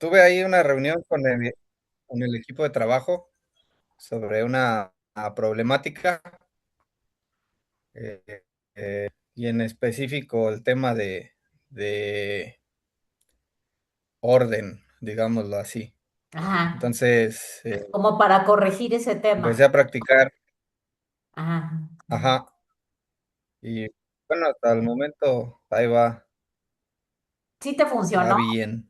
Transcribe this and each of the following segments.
tuve ahí una reunión con el equipo de trabajo sobre una problemática, eh, y en específico el tema de orden, digámoslo así. Ajá, Entonces, como para corregir ese empecé tema. a practicar, Ajá. ajá, y bueno, hasta el momento ahí ¿Sí te va funcionó? bien.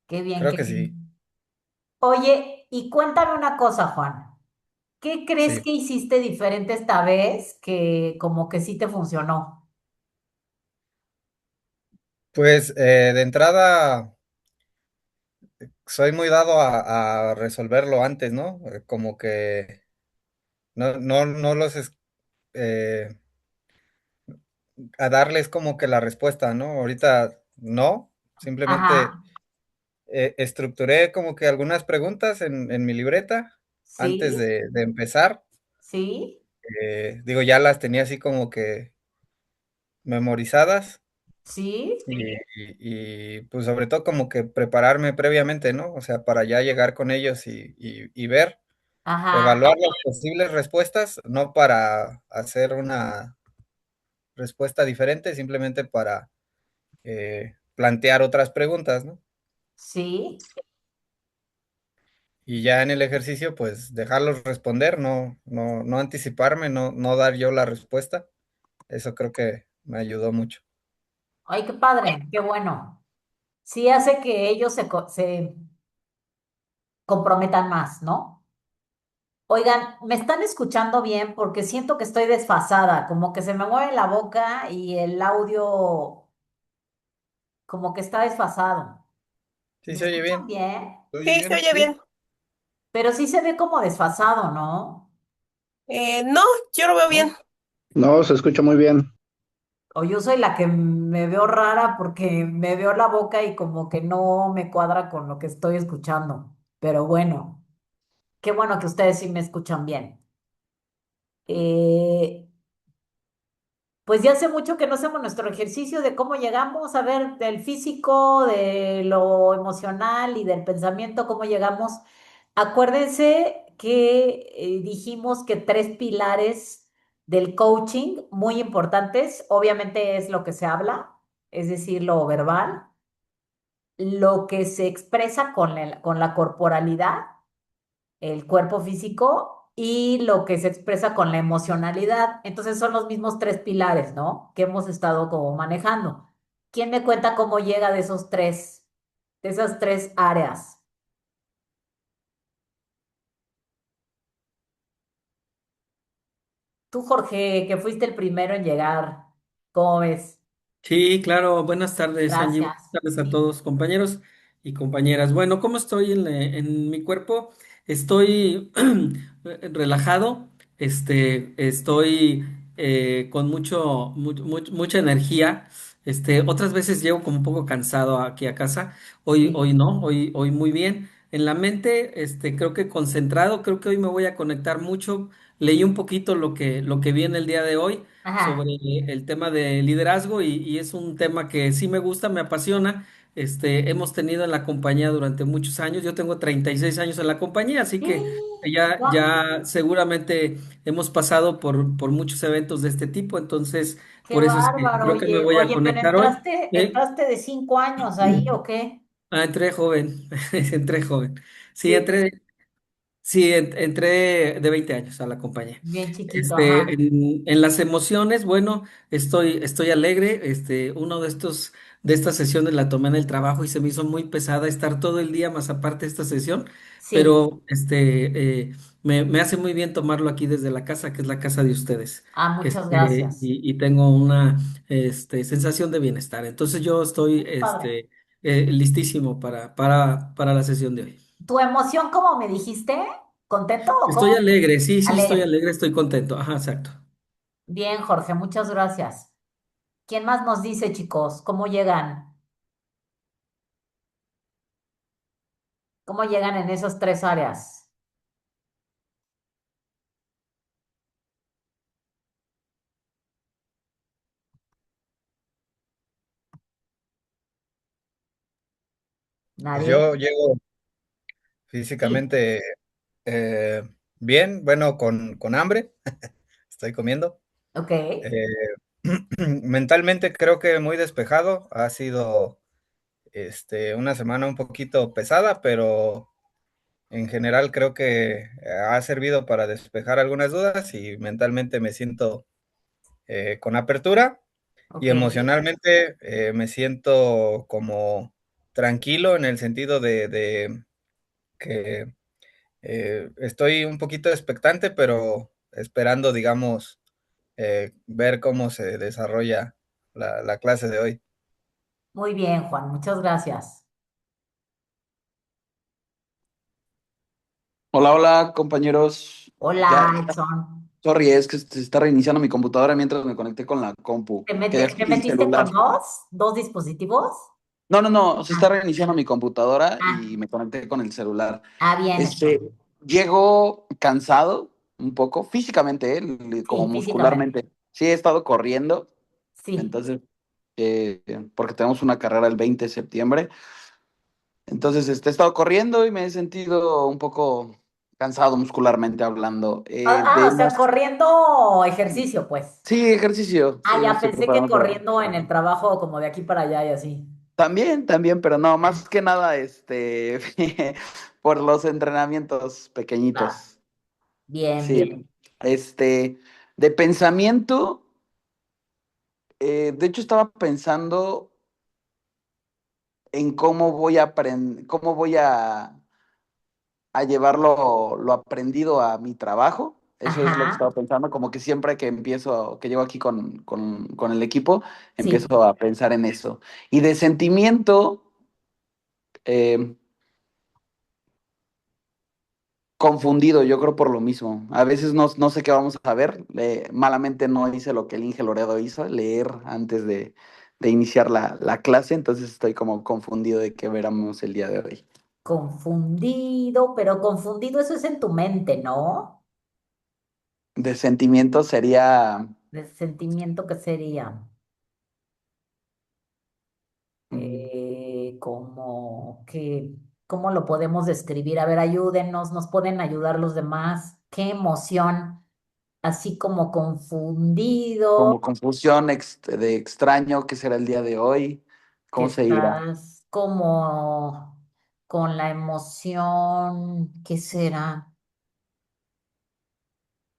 Qué bien, Creo qué que sí, bien. Oye, y cuéntame una cosa, Juan. ¿Qué crees sí. que hiciste diferente esta vez que como que sí te funcionó? Pues, de entrada, soy muy dado a resolverlo antes, ¿no? Como que no los eh, a darles como que la respuesta, ¿no? Ahorita no, simplemente Ajá, estructuré como que algunas preguntas en mi libreta antes sí, de empezar. sí, Digo, ya las tenía así como que memorizadas sí, pues sobre todo como que prepararme previamente, ¿no? O sea, para ya llegar con ellos y ver, ajá, evaluar las posibles respuestas, no para hacer una respuesta diferente, simplemente para plantear otras preguntas, ¿no? sí. Y ya en el ejercicio, pues dejarlos responder, no anticiparme, no dar yo la respuesta. Eso creo que me ayudó mucho. Ay, qué padre, qué bueno. Sí hace que ellos se comprometan más, ¿no? Oigan, ¿me están escuchando bien? Porque siento que estoy desfasada, como que se me mueve la boca y el audio como que está desfasado. Sí, ¿Me se oye escuchan bien. bien? Sí, se oye Sí. bien. Pero sí se ve como desfasado, ¿no? No, yo lo veo bien. ¿No? No, se escucha muy bien. O yo soy la que me veo rara porque me veo la boca y como que no me cuadra con lo que estoy escuchando. Pero bueno, qué bueno que ustedes sí me escuchan bien. Eh, Pues ya hace mucho que no hacemos nuestro ejercicio de cómo llegamos a ver del físico, de lo emocional y del pensamiento, cómo llegamos. Acuérdense que dijimos que tres pilares del coaching muy importantes, obviamente es lo que se habla, es decir, lo verbal, lo que se expresa con la corporalidad, el cuerpo físico y lo que se expresa con la emocionalidad. Entonces son los mismos tres pilares, ¿no? Que hemos estado como manejando. ¿Quién me cuenta cómo llega de esas tres áreas? Tú, Jorge, que fuiste el primero en llegar, ¿cómo ves? Sí, claro. Buenas tardes, Angie. Gracias. Buenas tardes a Sí. todos, compañeros y compañeras. Bueno, ¿cómo estoy en mi cuerpo? Estoy relajado, estoy con mucha energía. Otras veces llego como un poco cansado aquí a casa. Hoy Sí. no, hoy muy bien. En la mente, creo que concentrado, creo que hoy me voy a conectar mucho. Leí un poquito lo que vi en el día de hoy Ajá. sobre el tema de liderazgo y es un tema que sí me gusta, me apasiona. Hemos tenido en la compañía durante muchos años. Yo tengo 36 años en la compañía, así que ¡Guau! ya seguramente hemos pasado por muchos eventos de este tipo. Entonces, ¡Qué por eso es que bárbaro! creo que me Oye, voy a oye, pero conectar hoy. entraste de 5 años ahí, ¿o qué? Entré joven, entré joven. Sí, Sí, Sí, entré de 20 años a la compañía. bien chiquito, ajá. En las emociones, bueno, estoy alegre. De estas sesiones la tomé en el trabajo y se me hizo muy pesada estar todo el día más aparte de esta sesión, Sí. pero me hace muy bien tomarlo aquí desde la casa, que es la casa de ustedes. Ah, muchas gracias. Y tengo una sensación de bienestar. Entonces yo estoy Padre. listísimo para la sesión de hoy. ¿Tu emoción, cómo me dijiste? ¿Contento o Estoy cómo? alegre, sí, sí, estoy Alegre. alegre, estoy contento. Ajá, exacto. Bien, Jorge, muchas gracias. ¿Quién más nos dice, chicos? ¿Cómo llegan? ¿Cómo llegan en esas tres áreas? Pues Nadie. yo llego Sí. físicamente eh, bien, bueno, con hambre, estoy comiendo. Ok. Eh, mentalmente creo que muy despejado. Ha sido una semana un poquito pesada, pero en general creo que ha servido para despejar algunas dudas y mentalmente me siento con apertura y Ok. emocionalmente me siento como tranquilo en el sentido de que estoy un poquito expectante, pero esperando, digamos, ver cómo se desarrolla la clase de hoy. Muy bien, Juan. Muchas gracias. Hola, hola, compañeros. Ya, Hola, Edson. sorry, es que se está reiniciando mi computadora mientras me conecté con la compu. Que ¿Te dejé el metiste con celular. dos dispositivos? No, no, no, se está Ah, reiniciando mi computadora y ah, me conecté con el celular. bien, Este, Edson. llego cansado un poco, físicamente, como Sí, físicamente. muscularmente. Sí, he estado corriendo, Sí. entonces, porque tenemos una carrera el 20 de septiembre. Entonces, he estado corriendo y me he sentido un poco cansado muscularmente hablando. O sea, corriendo ejercicio, pues. Sí, ejercicio. Sí, me Ya estoy pensé que preparando corriendo en para... el trabajo como de aquí para allá y así. También, también, pero no, más que nada, por los entrenamientos Va. pequeñitos. Bien, bien. Sí, de pensamiento, de hecho estaba pensando en cómo voy a a llevar lo aprendido a mi trabajo. Eso es lo que Ajá. estaba pensando, como que siempre que que llego aquí con el equipo, Sí. empiezo a pensar en eso. Y de sentimiento, eh, confundido, yo creo por lo mismo. A veces no sé qué vamos a ver. Malamente no hice lo que el Inge Loredo hizo, leer antes de iniciar la clase, entonces estoy como confundido de qué veremos el día de hoy. Confundido, pero confundido eso es en tu mente, ¿no? De sentimiento sería... De sentimiento que sería mm, como que, ¿cómo lo podemos describir? A ver, ayúdenos, nos pueden ayudar los demás. Qué emoción, así como confundido, como confusión de extraño, ¿qué será el día de hoy? que ¿Cómo se irá? estás como con la emoción, ¿qué será?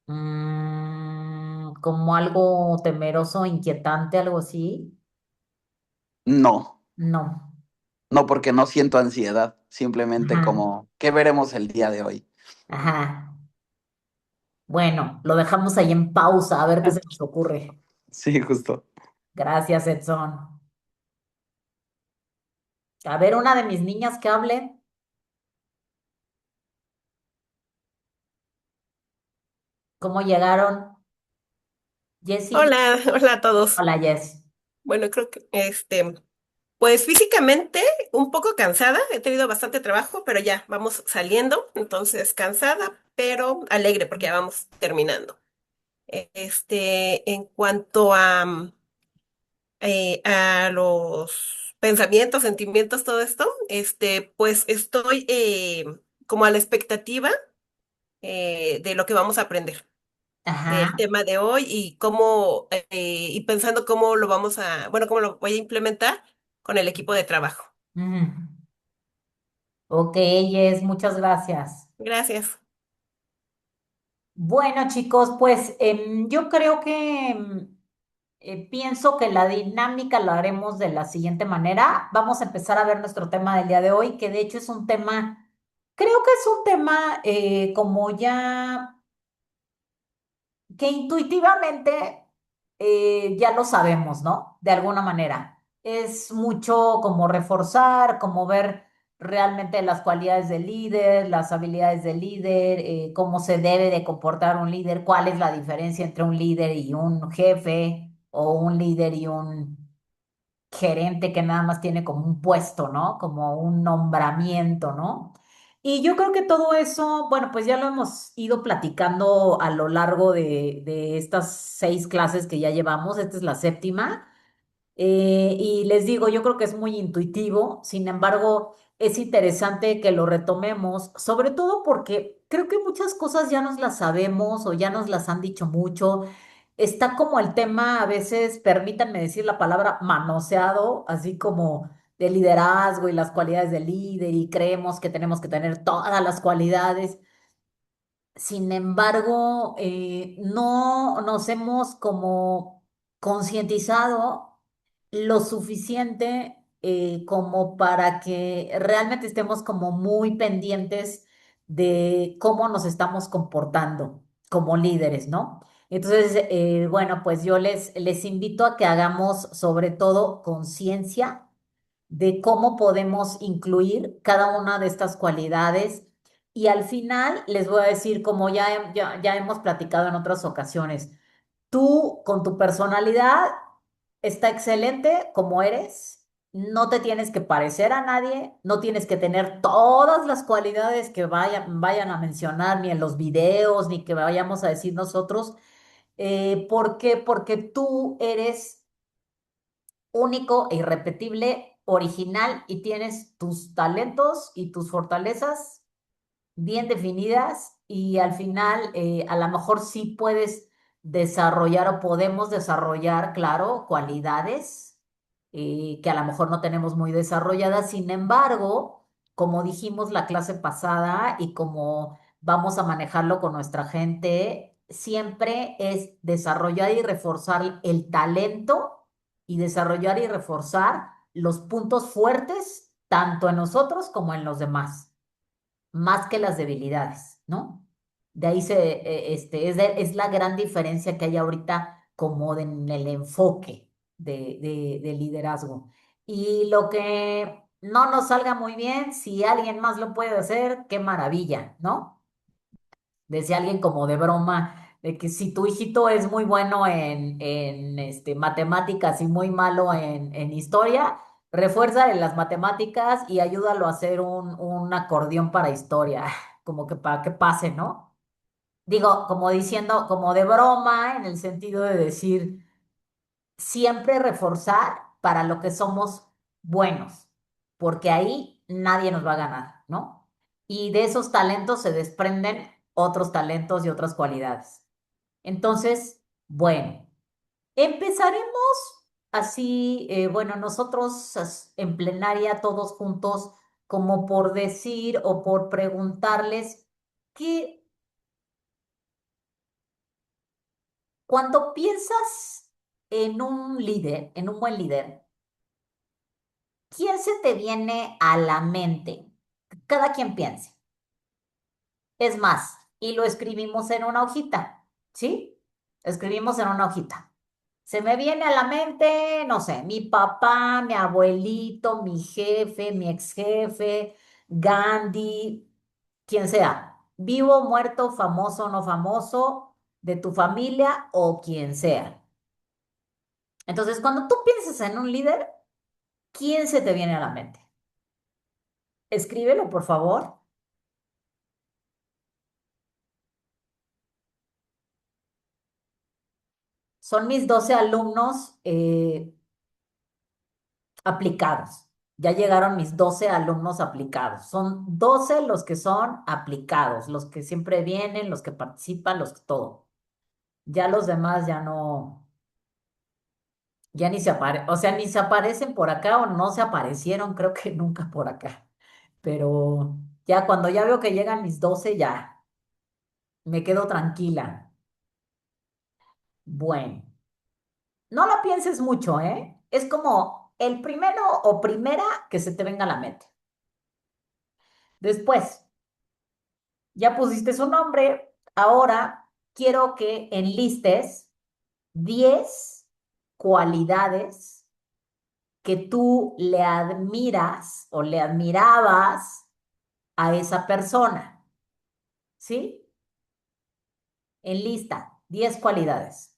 Como algo temeroso, inquietante, algo así. No, No. no porque no siento ansiedad, simplemente Ajá. como, ¿qué veremos el día de hoy? Ajá. Bueno, lo dejamos ahí en pausa a ver qué se nos ocurre. Sí, justo. Gracias, Edson. A ver, una de mis niñas que hable. ¿Cómo llegaron? Jessie. Hola, hola a todos. Hola, Jess. Bueno, creo que pues físicamente un poco cansada, he tenido bastante trabajo, pero ya vamos saliendo, entonces cansada, pero alegre porque ya vamos terminando. En cuanto a los pensamientos, sentimientos, todo esto, pues estoy como a la expectativa de lo que vamos a aprender, del Ajá. tema de hoy y cómo, y pensando cómo lo vamos bueno, cómo lo voy a implementar con el equipo de trabajo. Mm. Ok, Jess, muchas gracias. Gracias. Bueno, chicos, pues yo creo que pienso que la dinámica la haremos de la siguiente manera. Vamos a empezar a ver nuestro tema del día de hoy, que de hecho es un tema, creo que es un tema como ya que intuitivamente ya lo sabemos, ¿no? De alguna manera. Es mucho como reforzar, como ver realmente las cualidades del líder, las habilidades del líder, cómo se debe de comportar un líder, cuál es la diferencia entre un líder y un jefe, o un líder y un gerente que nada más tiene como un puesto, ¿no? Como un nombramiento, ¿no? Y yo creo que todo eso, bueno, pues ya lo hemos ido platicando a lo largo de estas 6 clases que ya llevamos. Esta es la séptima. Y les digo, yo creo que es muy intuitivo. Sin embargo, es interesante que lo retomemos, sobre todo porque creo que muchas cosas ya nos las sabemos o ya nos las han dicho mucho. Está como el tema, a veces, permítanme decir la palabra manoseado, así como de liderazgo y las cualidades del líder y creemos que tenemos que tener todas las cualidades. Sin embargo, no nos hemos como concientizado lo suficiente como para que realmente estemos como muy pendientes de cómo nos estamos comportando como líderes, ¿no? Entonces, bueno, pues yo les invito a que hagamos sobre todo conciencia de cómo podemos incluir cada una de estas cualidades. Y al final les voy a decir, como ya hemos platicado en otras ocasiones, tú con tu personalidad está excelente como eres, no te tienes que parecer a nadie, no tienes que tener todas las cualidades que vayan a mencionar ni en los videos, ni que vayamos a decir nosotros. ¿Por qué? Porque tú eres único e irrepetible, original y tienes tus talentos y tus fortalezas bien definidas y al final a lo mejor sí puedes desarrollar o podemos desarrollar, claro, cualidades que a lo mejor no tenemos muy desarrolladas. Sin embargo, como dijimos la clase pasada y como vamos a manejarlo con nuestra gente, siempre es desarrollar y reforzar el talento y desarrollar y reforzar los puntos fuertes tanto en nosotros como en los demás más que las debilidades, ¿no? De ahí es la gran diferencia que hay ahorita como en el enfoque de liderazgo. Y lo que no nos salga muy bien, si alguien más lo puede hacer, qué maravilla, ¿no? Decía alguien como de broma, de que si tu hijito es muy bueno en matemáticas y muy malo en historia, refuérzale las matemáticas y ayúdalo a hacer un acordeón para historia, como que para que pase, ¿no? Digo, como diciendo, como de broma, en el sentido de decir, siempre reforzar para lo que somos buenos, porque ahí nadie nos va a ganar, ¿no? Y de esos talentos se desprenden otros talentos y otras cualidades. Entonces, bueno, empezaremos así, bueno, nosotros en plenaria, todos juntos, como por decir o por preguntarles que cuando piensas en un líder, en un buen líder, ¿quién se te viene a la mente? Cada quien piense. Es más, y lo escribimos en una hojita, ¿sí? Escribimos en una hojita. Se me viene a la mente, no sé, mi papá, mi abuelito, mi jefe, mi ex jefe, Gandhi, quien sea, vivo, muerto, famoso, no famoso, de tu familia o quien sea. Entonces, cuando tú piensas en un líder, ¿quién se te viene a la mente? Escríbelo, por favor. Son mis 12 alumnos aplicados. Ya llegaron mis 12 alumnos aplicados. Son 12 los que son aplicados, los que siempre vienen, los que participan, los que todo. Ya los demás ya no, ya ni se aparecen, o sea, ni se aparecen por acá o no se aparecieron, creo que nunca por acá. Pero ya cuando ya veo que llegan mis 12 ya me quedo tranquila. Bueno. No lo pienses mucho, ¿eh? Es como el primero o primera que se te venga a la mente. Después, ya pusiste su nombre. Ahora quiero que enlistes 10 cualidades que tú le admiras o le admirabas a esa persona. ¿Sí? Enlista 10 cualidades.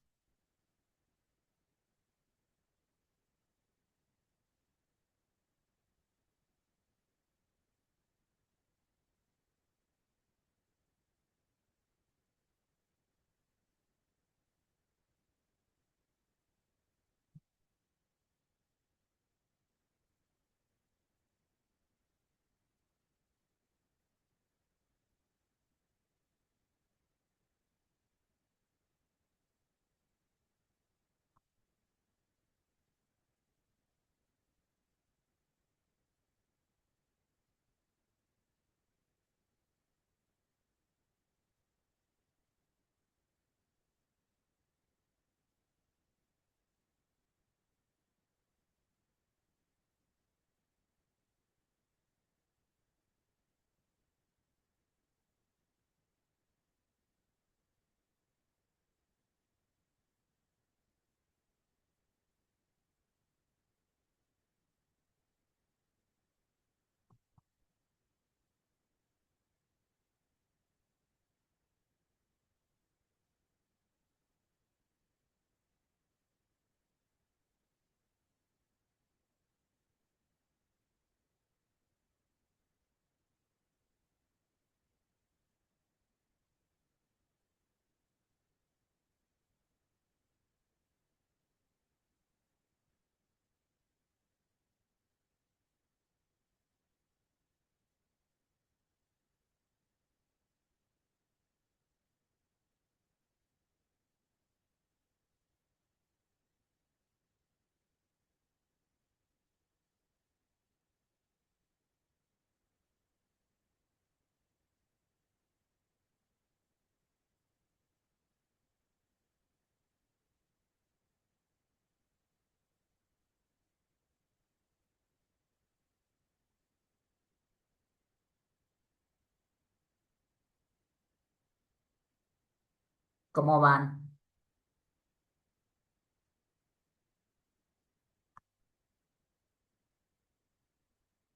¿Cómo van?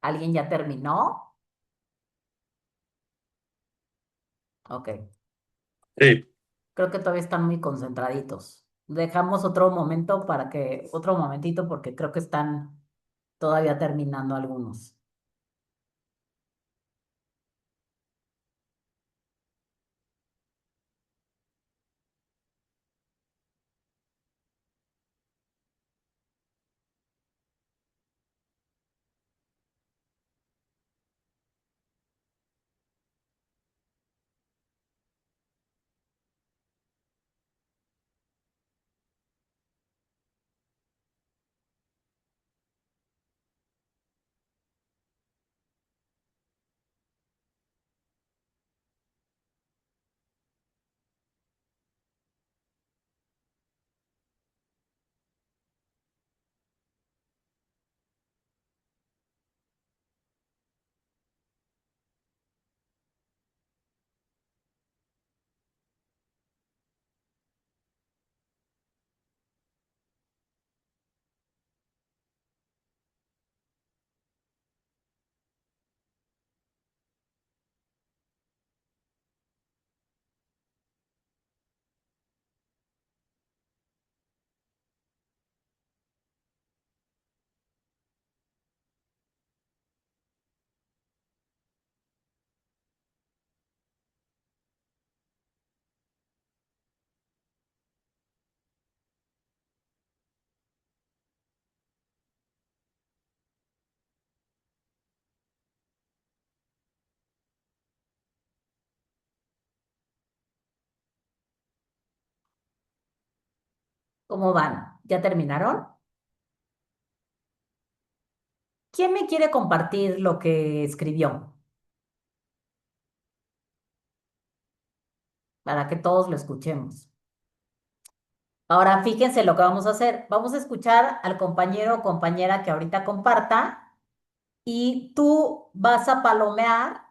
¿Alguien ya terminó? Ok. Sí. Creo que todavía están muy concentraditos. Dejamos otro momento otro momentito porque creo que están todavía terminando algunos. ¿Cómo van? ¿Ya terminaron? ¿Quién me quiere compartir lo que escribió para que todos lo escuchemos? Ahora fíjense lo que vamos a hacer. Vamos a escuchar al compañero o compañera que ahorita comparta y tú vas a palomear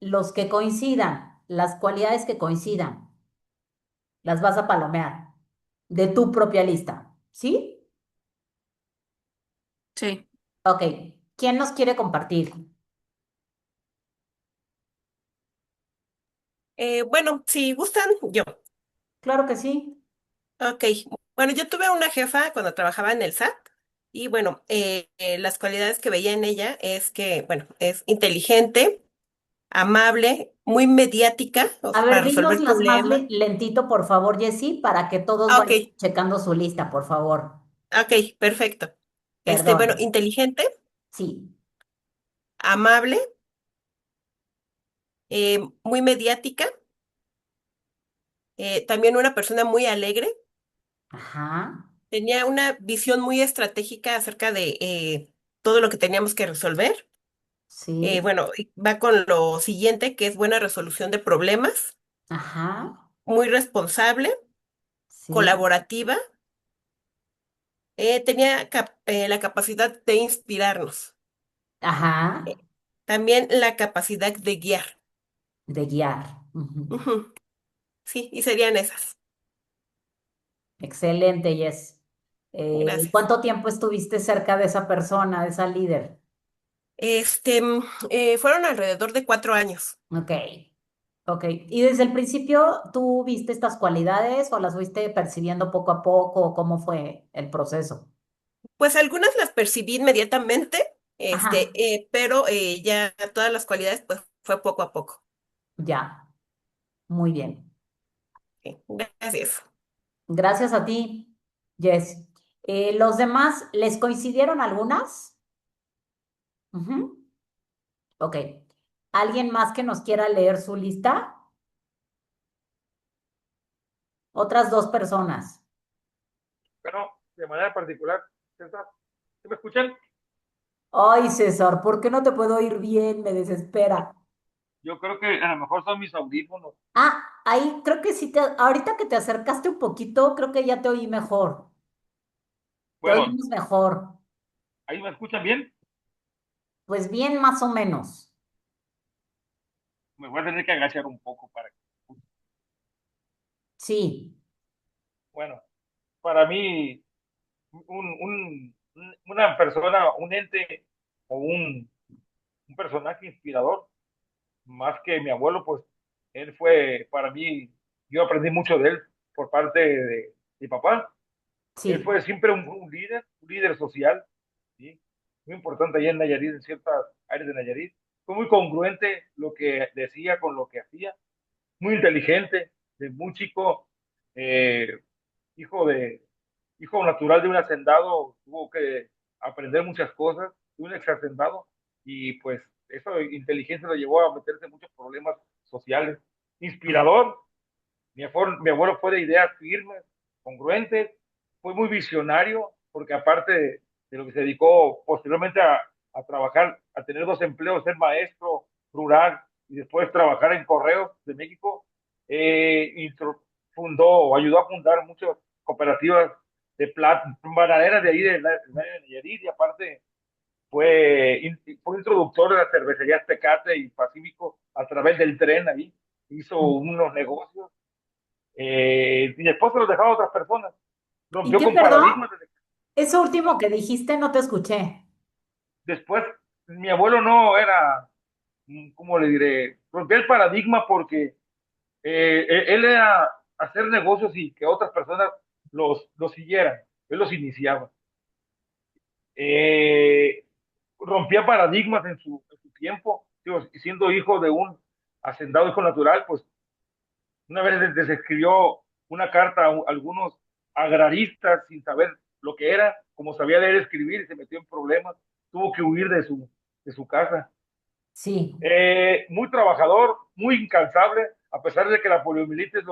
los que coincidan, las cualidades que coincidan, las vas a palomear de tu propia lista, ¿sí? Sí. Ok, ¿quién nos quiere compartir? Bueno, si gustan, yo. Claro que sí. Ok. Bueno, yo tuve una jefa cuando trabajaba en el SAT y bueno, las cualidades que veía en ella es que, bueno, es inteligente, amable, muy mediática, o A sea, ver, para dinos resolver las más problemas. lentito, por favor, Jessy, para que todos Ah, ok, vayan checando su lista, por favor. ok, perfecto. Perdón. Bueno, inteligente, Sí. amable, muy mediática, también una persona muy alegre. Ajá. Tenía una visión muy estratégica acerca de todo lo que teníamos que resolver. Sí. Bueno, y va con lo siguiente, que es buena resolución de problemas, Ajá. muy responsable, Sí. colaborativa, tenía la capacidad de inspirarnos, Ajá. eh, también la capacidad de guiar. De guiar. Ujú. Ujú, sí, y serían esas. Excelente, Jess. Gracias. ¿Cuánto tiempo estuviste cerca de esa persona, de esa líder? Fueron alrededor de 4 años. Ok. Ok. ¿Y desde el principio tú viste estas cualidades o las fuiste percibiendo poco a poco? ¿O cómo fue el proceso? Pues algunas las percibí inmediatamente, Ajá. pero ya todas las cualidades, pues fue poco a poco. Ya. Muy bien. Sí, gracias. Gracias a ti, Jess. ¿Los demás les coincidieron algunas? Ujú. Ok. ¿Alguien más que nos quiera leer su lista? Otras dos personas. Pero de manera particular, César, ¿sí me escuchan? Ay, César, ¿por qué no te puedo oír bien? Me desespera. Yo creo que a lo mejor son mis audífonos. Ah, ahí creo que sí ahorita que te acercaste un poquito, creo que ya te oí mejor. Te Bueno, oímos mejor. ahí me escuchan bien. Pues bien, más o menos. Me voy a tener que agachar un poco para que. Sí, Bueno, para mí, una persona, un ente o un personaje inspirador, más que mi abuelo, pues él fue para mí, yo aprendí mucho de él por parte de mi papá. Él sí. fue siempre un líder social, ¿sí? Muy importante allá en Nayarit, en ciertas áreas de Nayarit. Fue muy congruente lo que decía con lo que hacía, muy inteligente, de muy chico, eh, hijo de, hijo natural de un hacendado, tuvo que aprender muchas cosas, de un ex hacendado, y pues esa inteligencia lo llevó a meterse en muchos problemas sociales. Inspirador, mi abuelo fue de ideas firmes, congruentes, fue muy visionario, porque aparte de lo que se dedicó posteriormente a trabajar, a tener dos empleos, ser maestro rural y después trabajar en Correos de México, fundó o ayudó a fundar muchas cooperativas de plata, bananeras de ahí de Nayarit, y aparte fue introductor de las cervecerías Tecate y Pacífico a través del tren ahí, hizo unos negocios, y después se los dejaba a otras personas. ¿Y Rompió qué, con perdón? paradigmas. Eso último que dijiste no te escuché. Después, mi abuelo no era, ¿cómo le diré? Rompió el paradigma porque él era hacer negocios y que otras personas los siguieran. Él los iniciaba. Eh, Rompía paradigmas en su tiempo. Digo, siendo hijo de un hacendado, hijo natural, pues una vez les escribió una carta a algunos agraristas sin saber lo que era, como sabía leer y escribir, y se metió en problemas, tuvo que huir de su casa. Sí, Muy trabajador, muy incansable, a pesar de que la poliomielitis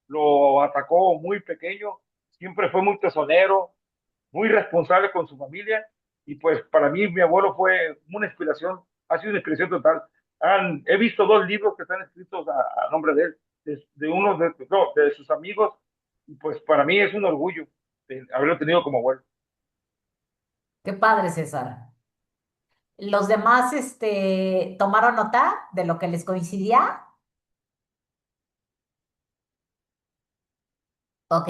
lo atacó muy pequeño, siempre fue muy tesonero, muy responsable con su familia, y pues para mí mi abuelo fue una inspiración, ha sido una inspiración total. He visto dos libros que están escritos a nombre de él, de uno no, de sus amigos, y pues para mí es un orgullo de haberlo tenido como abuelo. qué padre, César. ¿Los demás, tomaron nota de lo que les coincidía? Ok.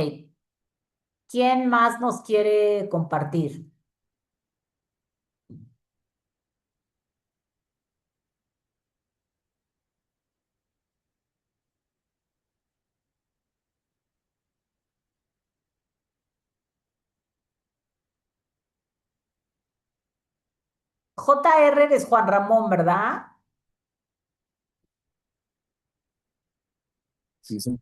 ¿Quién más nos quiere compartir? JR es Juan Ramón, ¿verdad? Sí, sí,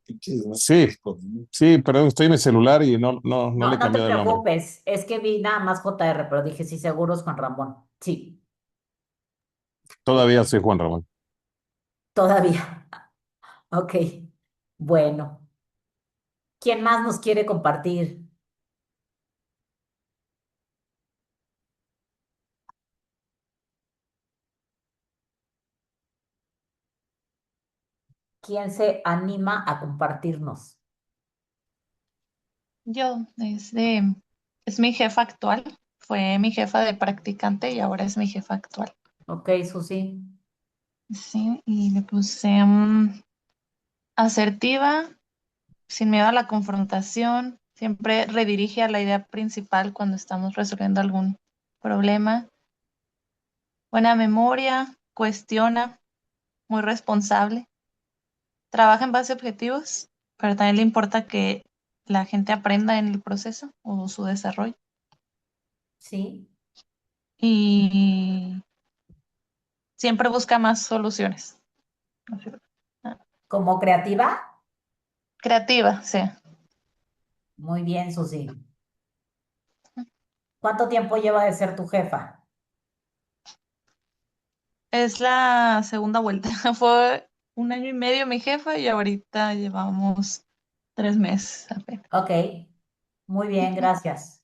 sí, pero estoy en el celular y no No, le he no te cambiado el nombre. preocupes. Es que vi nada más JR, pero dije, sí, seguro es Juan Ramón. Sí, Todavía soy Juan Ramón. todavía. Ok. Bueno. ¿Quién más nos quiere compartir? ¿Quién se anima a compartirnos? Es mi jefa actual. Fue mi jefa de practicante y ahora es mi jefa actual. Ok, Susi. Sí, y le puse asertiva, sin miedo a la confrontación, siempre redirige a la idea principal cuando estamos resolviendo algún problema. Buena memoria, cuestiona, muy responsable, trabaja en base a objetivos, pero también le importa que la gente aprenda en el proceso o su desarrollo. Sí. Y siempre busca más soluciones. Ah, ¿Como creativa? creativa, sí. Muy bien, Susi. ¿Cuánto tiempo lleva de ser tu jefa? Es la segunda vuelta. Fue un año y medio mi jefa y ahorita llevamos 3 meses apenas. Ok, muy bien, gracias.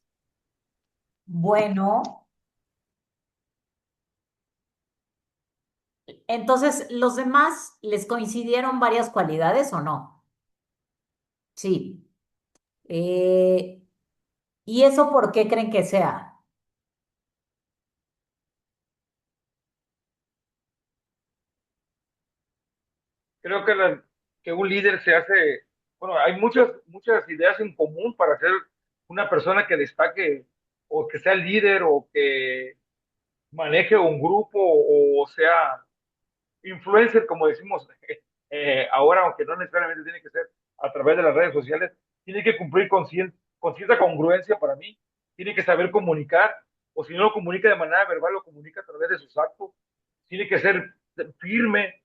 Bueno, entonces, ¿los demás les coincidieron varias cualidades o no? Sí. Eh, ¿Y eso por qué creen que sea? Creo que un líder se hace bueno, hay muchas ideas en común para ser una persona que destaque o que sea líder o que maneje un grupo o sea influencer, como decimos ahora, aunque no necesariamente tiene que ser a través de las redes sociales, tiene que cumplir con cierta congruencia para mí, tiene que saber comunicar, o si no lo comunica de manera verbal, lo comunica a través de sus actos, tiene que ser firme,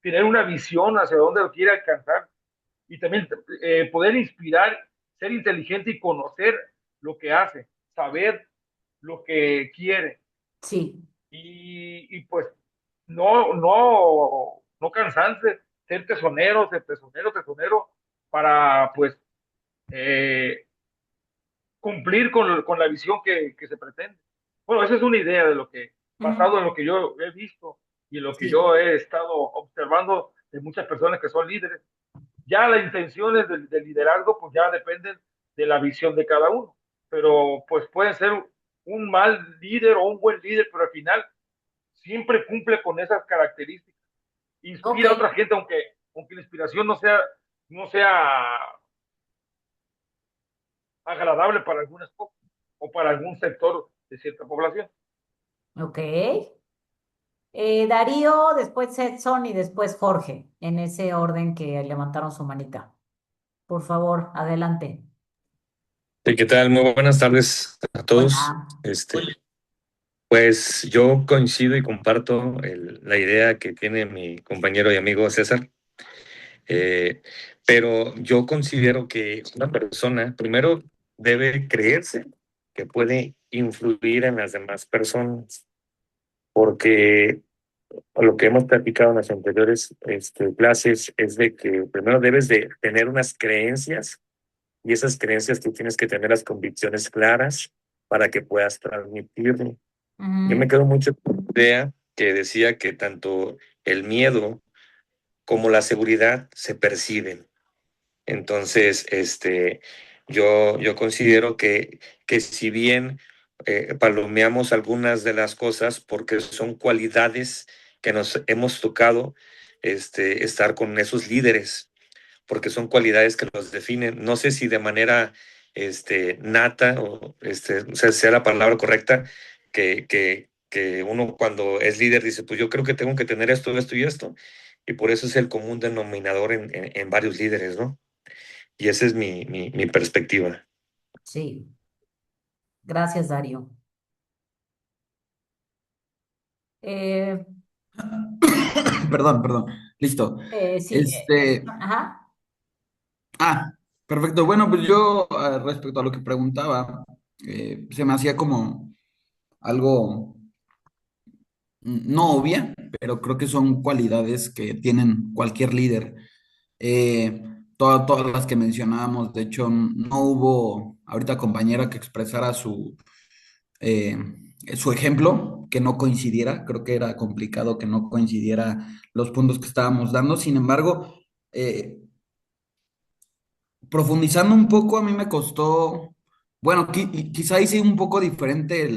tener una visión hacia dónde lo quiere alcanzar y también poder inspirar, ser inteligente y conocer lo que hace, saber lo que quiere Sí, y pues no cansarse, ser tesonero, para pues eh, cumplir con la visión que se pretende. Bueno, esa es una idea de lo que, ujú, basado en lo que yo he visto y en lo que sí, yo he estado observando de muchas personas que son líderes. Ya las intenciones del liderazgo pues ya dependen de la visión de cada uno, pero pues pueden ser un mal líder o un buen líder, pero al final siempre cumple con esas características. ok. Inspira a otra gente, aunque la inspiración no sea agradable para algunas cosas o para algún sector de cierta población. Ok. Darío, después Edson y después Jorge, en ese orden que levantaron su manita. Por favor, adelante. Sí, ¿qué tal? Muy buenas tardes a todos. Hola. Pues yo coincido y comparto la idea que tiene mi compañero y amigo César, eh, pero yo considero que una persona primero debe creerse que puede influir en las demás personas, porque lo que hemos platicado en las anteriores clases es de que primero debes de tener unas creencias. Y esas creencias tú tienes que tener las convicciones claras para que puedas transmitirlo. Yo me Ujú, quedo mucho con la idea que decía que tanto el miedo como la seguridad se perciben. Entonces, yo considero que si bien palomeamos algunas de las cosas porque son cualidades que nos hemos tocado estar con esos líderes porque son cualidades que los definen. No sé si de manera nata o sea la palabra correcta, que uno cuando es líder dice, pues yo creo que tengo que tener esto, esto y esto, y por eso es el común denominador en varios líderes, ¿no? Y esa es mi perspectiva. sí, gracias, Darío. Eh, Perdón. Listo. sí, Este, ajá, perfecto. Bueno, pues yo respecto a lo que preguntaba, se me hacía como algo no obvia, pero creo que son cualidades que tienen cualquier líder. Eh, todas las que mencionábamos, de hecho, no hubo ahorita compañera que expresara eh, su ejemplo, que no coincidiera. Creo que era complicado que no coincidiera los puntos que estábamos dando. Sin embargo, eh, profundizando un poco, a mí me costó, bueno, quizá hice un poco diferente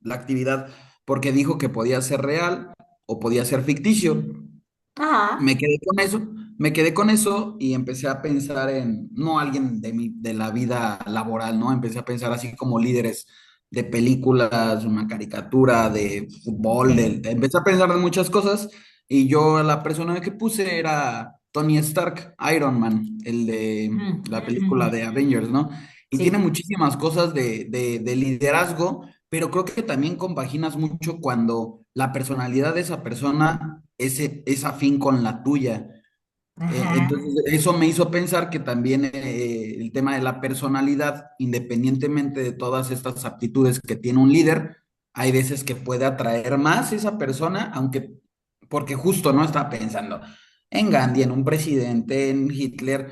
la actividad, porque dijo que podía ser real o podía ser ficticio. ajá, Me quedé con eso, me quedé con eso y empecé a pensar en, no alguien de la vida laboral, ¿no? Empecé a pensar así como líderes de películas, una caricatura, de fútbol, sí, empecé a pensar en muchas cosas y yo la persona que puse era Tony Stark, Iron Man, el de ujú, la ujú, película ujú, de Avengers, ¿no? Y tiene sí, muchísimas cosas de liderazgo, pero creo que también compaginas mucho cuando la personalidad de esa persona es afín con la tuya. ajá, Entonces, eso me hizo pensar que también el tema de la personalidad, independientemente de todas estas aptitudes que tiene un líder, hay veces que puede atraer más esa persona, aunque, porque justo no está pensando en Gandhi, en un presidente, en Hitler,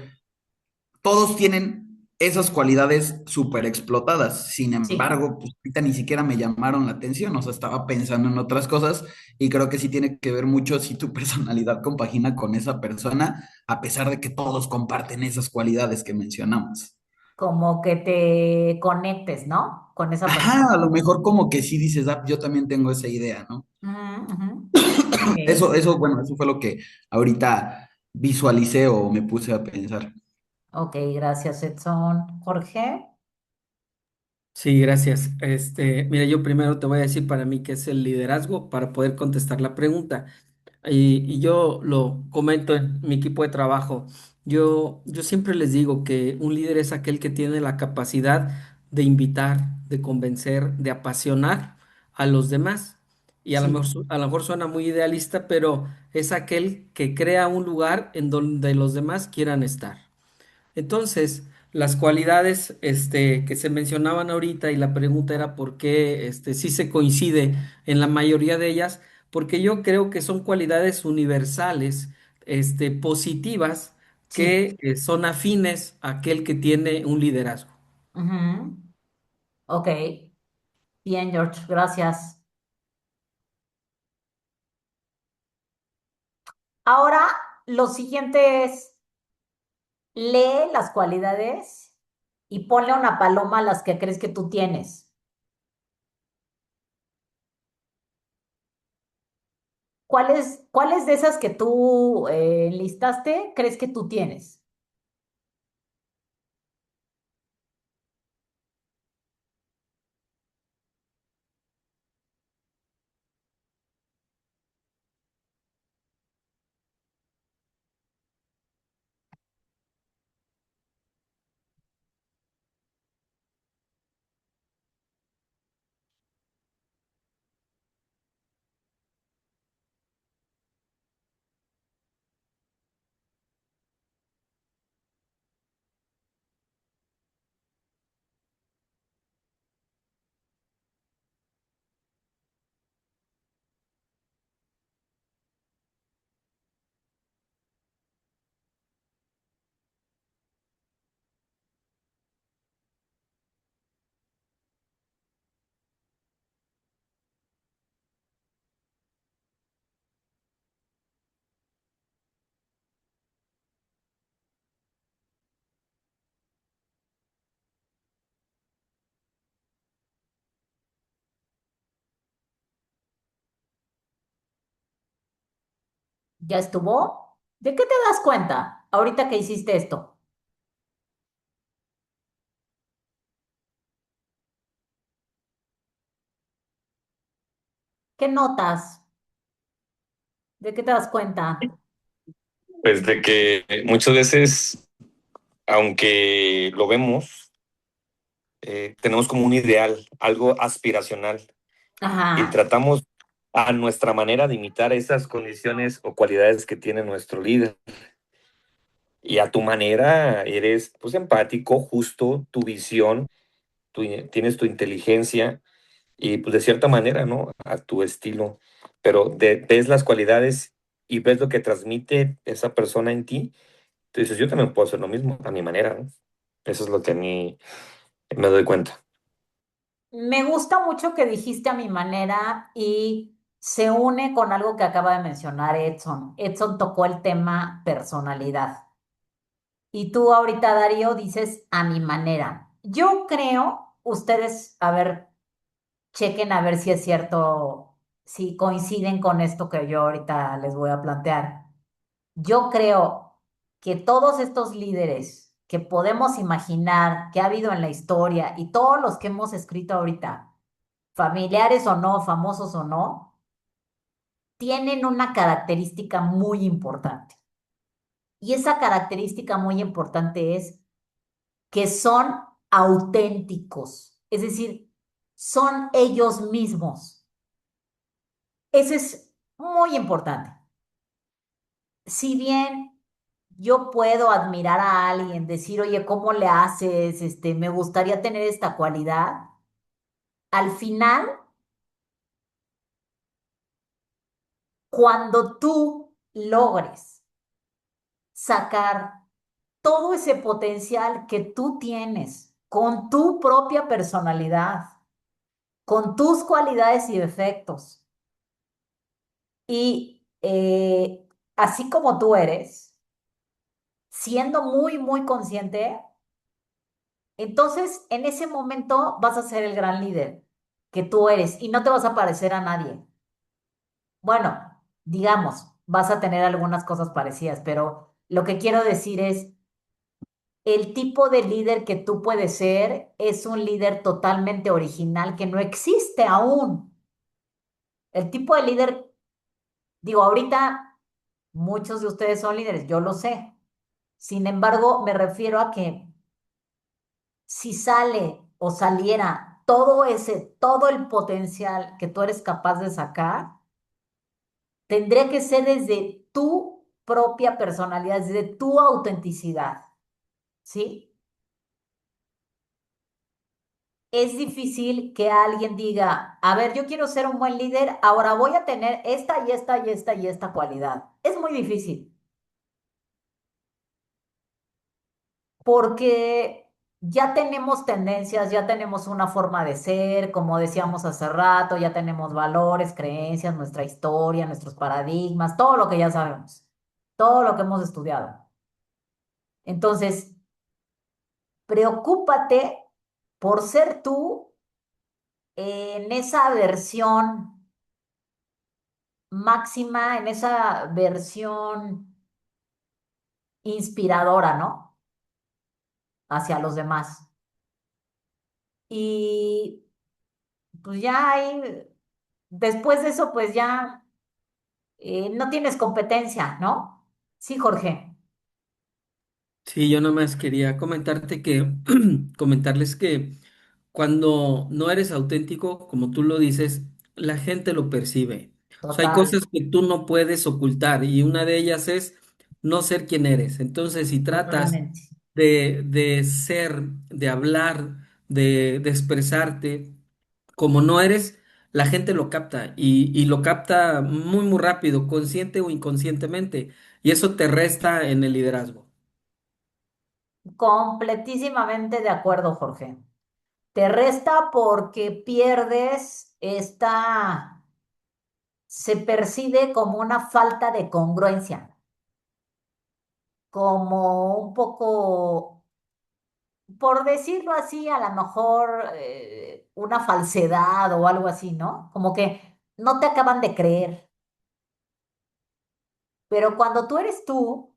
todos tienen esas cualidades súper explotadas. Sin sí. embargo, pues ahorita ni siquiera me llamaron la atención, o sea, estaba pensando en otras cosas y creo que sí tiene que ver mucho si tu personalidad compagina con esa persona, a pesar de que todos comparten esas cualidades que mencionamos. Como que te conectes, ¿no? Con esa persona. Ajá, a lo mejor como que sí dices, ah, yo también tengo esa idea, ¿no? Ujú, ujú. Ok. Bueno, eso fue lo que ahorita visualicé o me puse a pensar. Ok, gracias, Edson. Jorge. Sí, gracias. Mira, yo primero te voy a decir para mí qué es el liderazgo para poder contestar la pregunta. Y yo lo comento en mi equipo de trabajo. Yo siempre les digo que un líder es aquel que tiene la capacidad de invitar, de convencer, de apasionar a los demás. Y a lo Sí. mejor, a lo mejor suena muy idealista, pero es aquel que crea un lugar en donde los demás quieran estar. Entonces, las cualidades que se mencionaban ahorita y la pregunta era por qué sí se coincide en la mayoría de ellas, porque yo creo que son cualidades universales, positivas, Sí. que son afines a aquel que tiene un liderazgo. Ujú. Ok. Bien, George, gracias. Ahora, lo siguiente es, lee las cualidades y ponle una paloma a las que crees que tú tienes. ¿Cuáles de esas que tú listaste crees que tú tienes? ¿Ya estuvo? ¿De qué te das cuenta ahorita que hiciste esto? ¿Qué notas? ¿De qué te das cuenta? Pues de que muchas veces, aunque lo vemos, tenemos como un ideal, algo aspiracional, y Ajá. tratamos a nuestra manera de imitar esas condiciones o cualidades que tiene nuestro líder. Y a tu manera eres pues empático, justo, tu visión, tienes tu inteligencia y pues de cierta manera, ¿no? A tu estilo. Pero ves las cualidades y ves lo que transmite esa persona en ti. Tú dices, yo también puedo hacer lo mismo a mi manera, ¿no? Eso es lo que a mí me doy cuenta. Me gusta mucho que dijiste a mi manera y se une con algo que acaba de mencionar Edson. Edson tocó el tema personalidad. Y tú ahorita, Darío, dices a mi manera. Yo creo, ustedes, a ver, chequen a ver si es cierto, si coinciden con esto que yo ahorita les voy a plantear. Yo creo que todos estos líderes que podemos imaginar que ha habido en la historia y todos los que hemos escrito ahorita, familiares o no, famosos o no, tienen una característica muy importante. Y esa característica muy importante es que son auténticos, es decir, son ellos mismos. Eso es muy importante. Si bien yo puedo admirar a alguien, decir, oye, ¿cómo le haces? Me gustaría tener esta cualidad. Al final, cuando tú logres sacar todo ese potencial que tú tienes con tu propia personalidad, con tus cualidades y defectos, y así como tú eres, siendo muy, muy consciente, entonces en ese momento vas a ser el gran líder que tú eres y no te vas a parecer a nadie. Bueno, digamos, vas a tener algunas cosas parecidas, pero lo que quiero decir es, el tipo de líder que tú puedes ser es un líder totalmente original que no existe aún. El tipo de líder, digo, ahorita muchos de ustedes son líderes, yo lo sé. Sin embargo, me refiero a que si sale o saliera todo el potencial que tú eres capaz de sacar, tendría que ser desde tu propia personalidad, desde tu autenticidad, ¿sí? Es difícil que alguien diga, a ver, yo quiero ser un buen líder, ahora voy a tener esta y esta y esta y esta cualidad. Es muy difícil porque ya tenemos tendencias, ya tenemos una forma de ser, como decíamos hace rato, ya tenemos valores, creencias, nuestra historia, nuestros paradigmas, todo lo que ya sabemos, todo lo que hemos estudiado. Entonces, preocúpate por ser tú en esa versión máxima, en esa versión inspiradora, ¿no? Hacia los demás. Y pues ya ahí, después de eso, pues ya no tienes competencia, ¿no? Sí, Jorge. Sí, yo nomás quería comentarles que cuando no eres auténtico, como tú lo dices, la gente lo percibe. O sea, hay Total, cosas que tú no puedes ocultar y una de ellas es no ser quien eres. Entonces, si tratas totalmente. de ser, de hablar, de expresarte como no eres, la gente lo capta y lo capta muy, muy rápido, consciente o inconscientemente. Y eso te resta en el liderazgo. Completísimamente de acuerdo, Jorge. Te resta porque pierdes se percibe como una falta de congruencia, como un poco, por decirlo así, a lo mejor una falsedad o algo así, ¿no? Como que no te acaban de creer. Pero cuando tú eres tú,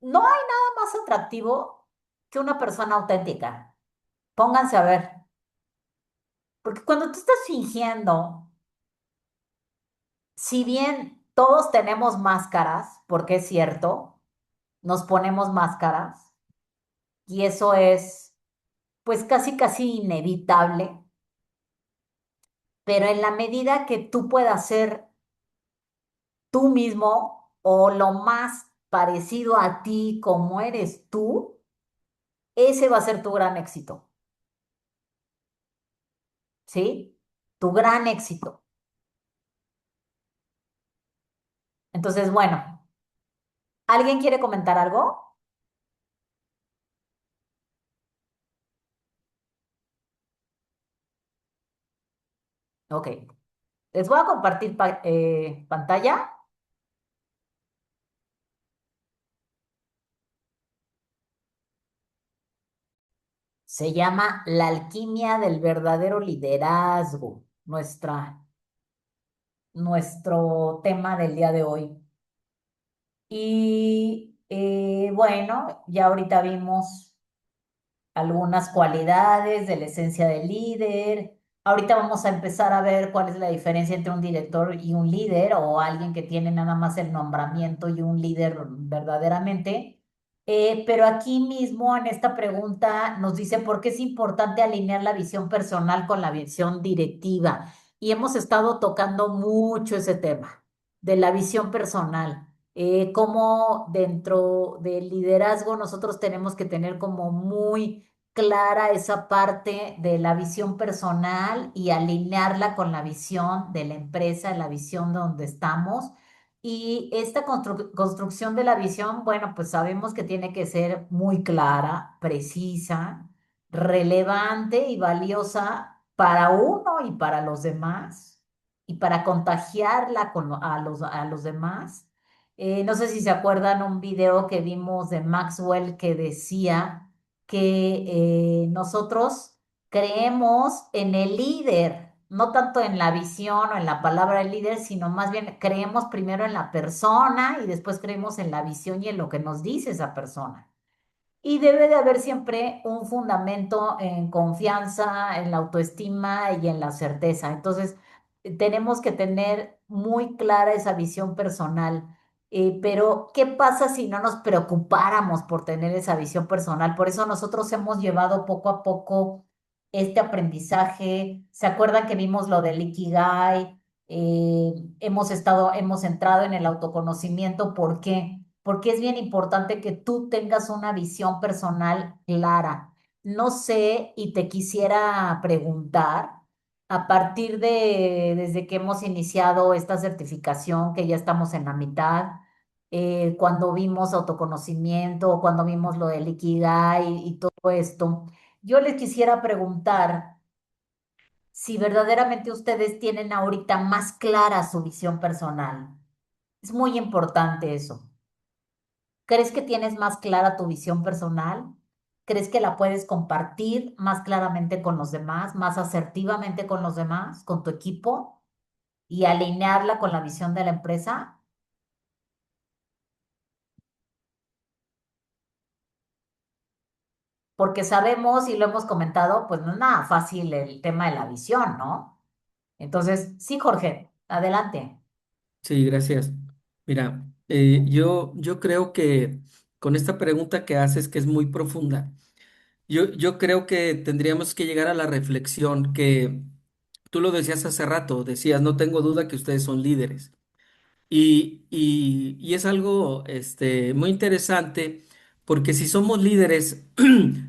no hay nada más atractivo que una persona auténtica. Pónganse a ver. Porque cuando tú estás fingiendo, si bien todos tenemos máscaras, porque es cierto, nos ponemos máscaras, y eso es pues casi casi inevitable, pero en la medida que tú puedas ser tú mismo o lo más parecido a ti como eres tú, ese va a ser tu gran éxito, ¿sí? Tu gran éxito. Entonces, bueno, ¿alguien quiere comentar algo? Ok. Les voy a compartir pantalla. Se llama La alquimia del verdadero liderazgo, nuestro tema del día de hoy. Y bueno, ya ahorita vimos algunas cualidades de la esencia del líder. Ahorita vamos a empezar a ver cuál es la diferencia entre un director y un líder o alguien que tiene nada más el nombramiento y un líder verdaderamente. Pero aquí mismo en esta pregunta nos dice por qué es importante alinear la visión personal con la visión directiva. Y hemos estado tocando mucho ese tema de la visión personal. Cómo dentro del liderazgo nosotros tenemos que tener como muy clara esa parte de la visión personal y alinearla con la visión de la empresa, la visión de donde estamos. Y esta construcción de la visión, bueno, pues sabemos que tiene que ser muy clara, precisa, relevante y valiosa para uno y para los demás, y para contagiarla a los demás. No sé si se acuerdan un video que vimos de Maxwell que decía que nosotros creemos en el líder, no tanto en la visión o en la palabra del líder, sino más bien creemos primero en la persona y después creemos en la visión y en lo que nos dice esa persona. Y debe de haber siempre un fundamento en confianza, en la autoestima y en la certeza. Entonces, tenemos que tener muy clara esa visión personal. Pero, ¿qué pasa si no nos preocupáramos por tener esa visión personal? Por eso nosotros hemos llevado poco a poco este aprendizaje. ¿Se acuerdan que vimos lo del Ikigai? Hemos entrado en el autoconocimiento. ¿Por qué? Porque es bien importante que tú tengas una visión personal clara. No sé, y te quisiera preguntar, a partir de, desde que hemos iniciado esta certificación, que ya estamos en la mitad, cuando vimos autoconocimiento, cuando vimos lo del Ikigai y todo esto, yo les quisiera preguntar si verdaderamente ustedes tienen ahorita más clara su visión personal. Es muy importante eso. ¿Crees que tienes más clara tu visión personal? ¿Crees que la puedes compartir más claramente con los demás, más asertivamente con los demás, con tu equipo y alinearla con la visión de la empresa? Porque sabemos y lo hemos comentado, pues no es nada fácil el tema de la visión, ¿no? Entonces, sí, Jorge, adelante. Sí, gracias. Mira, yo creo que con esta pregunta que haces, que es muy profunda, yo creo que tendríamos que llegar a la reflexión que tú lo decías hace rato, decías, no tengo duda que ustedes son líderes. Y es algo muy interesante porque si somos líderes,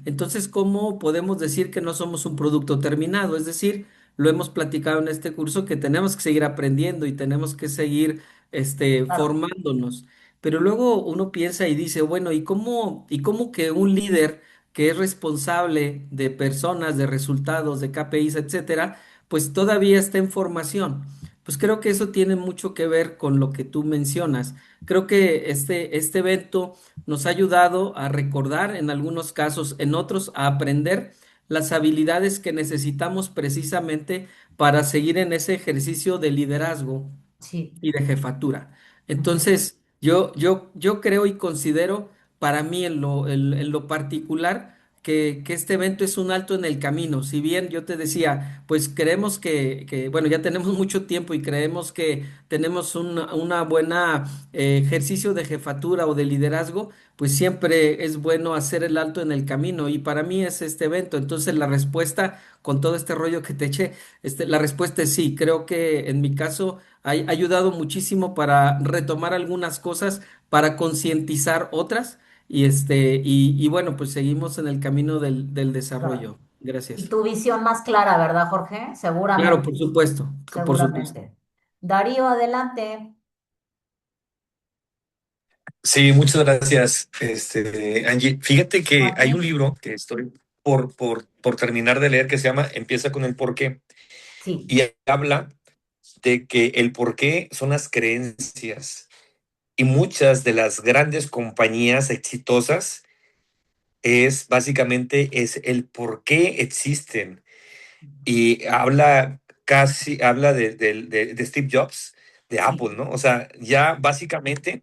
entonces ¿cómo podemos decir que no somos un producto terminado? Es decir, lo hemos platicado en este curso que tenemos que seguir aprendiendo y tenemos que seguir Claro, formándonos. Pero luego uno piensa y dice, bueno, y cómo que un líder que es responsable de personas, de resultados, de KPIs, etcétera, pues todavía está en formación? Pues creo que eso tiene mucho que ver con lo que tú mencionas. Creo que este evento nos ha ayudado a recordar en algunos casos, en otros a aprender las habilidades que necesitamos precisamente para seguir en ese ejercicio de liderazgo sí. y de jefatura. Ujú. Entonces, yo creo y considero para mí en lo particular que este evento es un alto en el camino. Si bien yo te decía, pues creemos bueno, ya tenemos mucho tiempo y creemos que tenemos una buena ejercicio de jefatura o de liderazgo, pues siempre es bueno hacer el alto en el camino y para mí es este evento. Entonces, la respuesta con todo este rollo que te eché, la respuesta es sí. Creo que en mi caso ha ayudado muchísimo para retomar algunas cosas, para concientizar otras y bueno, pues seguimos en el camino del Claro. desarrollo. Y Gracias. tu visión más clara, ¿verdad, Jorge? Claro, Seguramente, por supuesto, por supuesto. seguramente. Darío, adelante. Sí, muchas gracias, Angie. Fíjate que hay un Joaquín, libro que estoy por terminar de leer que se llama Empieza con el porqué sí, y habla de que el porqué son las creencias y muchas de las grandes compañías exitosas es básicamente es el por qué existen y habla de Steve Jobs, de sí, Apple, ¿no? O sea, ya básicamente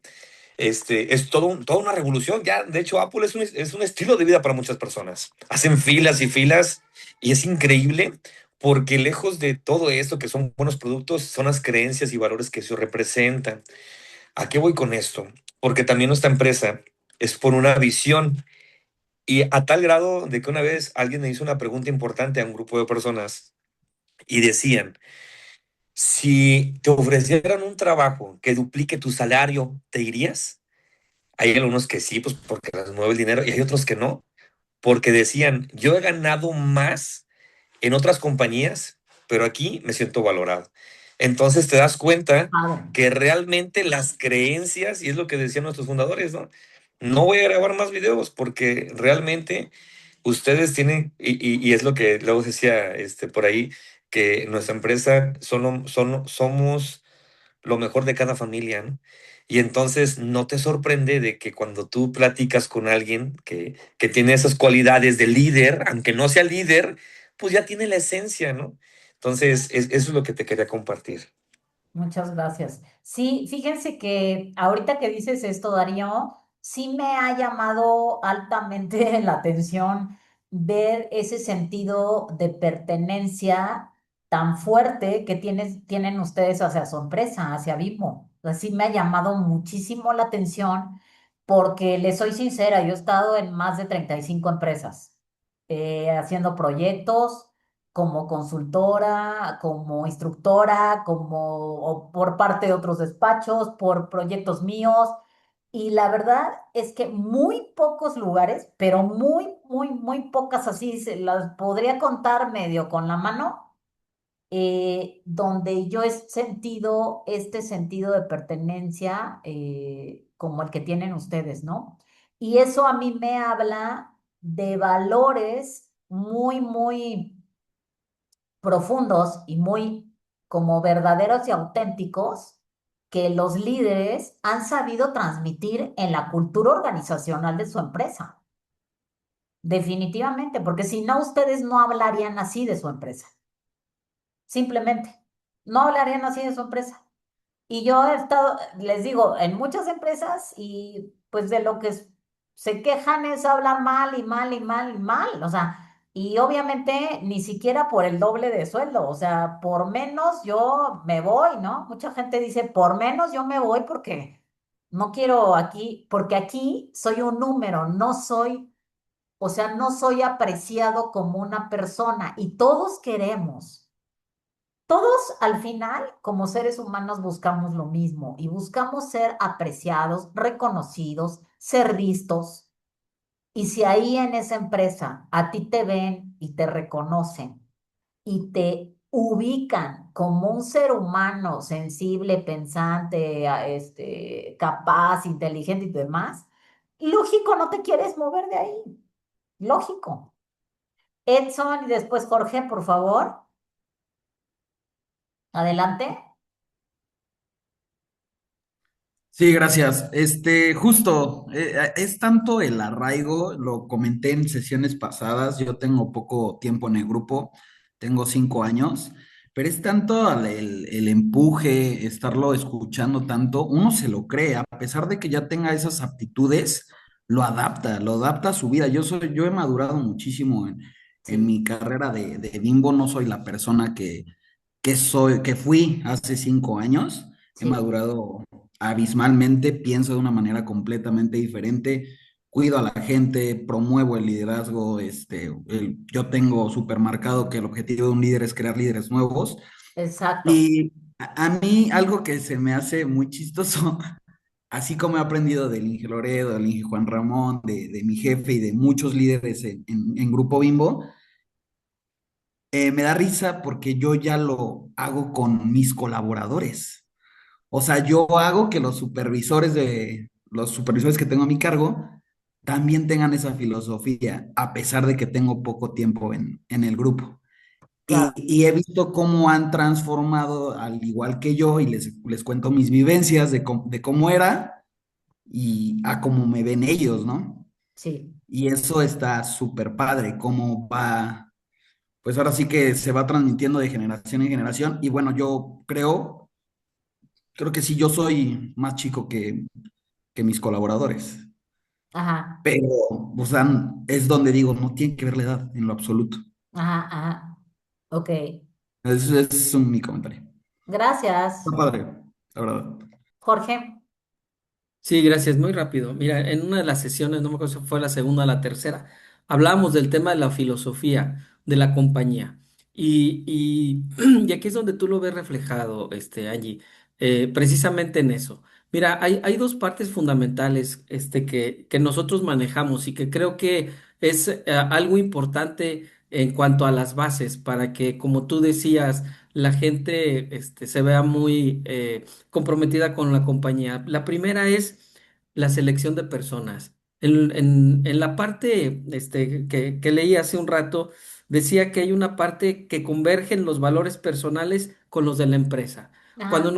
es toda una revolución. Ya, de hecho, Apple es un estilo de vida para muchas personas. Hacen filas y filas y es increíble porque lejos de todo esto que son buenos productos, son las creencias y valores que se representan. ¿A qué voy con esto? Porque también nuestra empresa es por una visión y a tal grado de que una vez alguien me hizo una pregunta importante a un grupo de personas y decían, si te ofrecieran un trabajo que duplique tu salario, ¿te irías? Hay algunos que sí, pues porque les mueve el dinero, y hay otros que no, porque decían, yo he ganado más en otras compañías, pero aquí me siento valorado. Entonces te das cuenta padre. que realmente las creencias, y es lo que decían nuestros fundadores, ¿no? No voy a grabar más videos porque realmente ustedes tienen, y es lo que luego decía por ahí, que nuestra empresa somos lo mejor de cada familia, ¿no? Y entonces no te sorprende de que cuando tú platicas con alguien que tiene esas cualidades de líder, aunque no sea líder, pues ya tiene la esencia, ¿no? Entonces, eso es lo que te quería compartir. Muchas gracias. Sí, fíjense que ahorita que dices esto, Darío, sí me ha llamado altamente la atención ver ese sentido de pertenencia tan fuerte que tienen ustedes hacia su empresa, hacia Bimbo. O sea, sí me ha llamado muchísimo la atención porque les soy sincera, yo he estado en más de 35 empresas haciendo proyectos como consultora, como instructora, como o por parte de otros despachos, por proyectos míos. Y la verdad es que muy pocos lugares, pero muy pocas así, se las podría contar medio con la mano, donde yo he sentido este sentido de pertenencia como el que tienen ustedes, ¿no? Y eso a mí me habla de valores muy profundos y muy como verdaderos y auténticos que los líderes han sabido transmitir en la cultura organizacional de su empresa. Definitivamente, porque si no, ustedes no hablarían así de su empresa. Simplemente, no hablarían así de su empresa. Y yo he estado, les digo, en muchas empresas y pues de lo que se quejan es hablar mal y mal y mal y mal, o sea, y obviamente ni siquiera por el doble de sueldo, o sea, por menos yo me voy, ¿no? Mucha gente dice, por menos yo me voy porque no quiero aquí, porque aquí soy un número, no soy, o sea, no soy apreciado como una persona y todos queremos. Todos al final, como seres humanos, buscamos lo mismo y buscamos ser apreciados, reconocidos, ser vistos. Y si ahí en esa empresa a ti te ven y te reconocen y te ubican como un ser humano sensible, pensante, capaz, inteligente y demás, lógico, no te quieres mover de ahí. Lógico. Edson y después Jorge, por favor. Adelante. Sí, gracias. Justo, es tanto el arraigo, lo comenté en sesiones pasadas, yo tengo poco tiempo en el grupo, tengo 5 años, pero es tanto el empuje, estarlo escuchando tanto, uno se lo cree, a pesar de que ya tenga esas aptitudes, lo adapta a su vida. Yo he madurado muchísimo en Sí, mi carrera de Bimbo, no soy la persona que fui hace 5 años. He sí. madurado abismalmente, pienso de una manera completamente diferente, cuido a la gente, promuevo el liderazgo, yo tengo supermercado que el objetivo de un líder es crear líderes nuevos. Exacto. Y a mí algo que se me hace muy chistoso, así como he aprendido del Inge Loredo, del Inge Juan Ramón, de mi jefe y de muchos líderes en Grupo Bimbo, me da risa porque yo ya lo hago con mis colaboradores. O sea, yo hago que los supervisores que tengo a mi cargo también tengan esa filosofía, a pesar de que tengo poco tiempo en el grupo. Claro, Y he visto cómo han transformado, al igual que yo, y les cuento mis vivencias de cómo era y a cómo me ven ellos, ¿no? sí. Y eso está súper padre, cómo va, pues ahora sí que se va transmitiendo de generación en generación. Y bueno, yo creo que sí, yo soy más chico que mis colaboradores. Ajá, Pero, o sea, es donde digo, no tiene que ver la edad en lo absoluto. ajá. Ok. Ese es mi comentario. Gracias, Está padre, la verdad. Jorge. Sí, gracias. Muy rápido. Mira, en una de las sesiones, no me acuerdo si fue la segunda o la tercera, hablábamos del tema de la filosofía de la compañía. Y aquí es donde tú lo ves reflejado, Angie, precisamente en eso. Mira, hay dos partes fundamentales, que nosotros manejamos y que creo que es algo importante en cuanto a las bases para que, como tú decías, la gente, se vea muy comprometida con la compañía. La primera es la selección de personas. En la parte que leí hace un rato, decía que hay una parte que convergen los valores personales con los de la empresa. Ajá, Cuando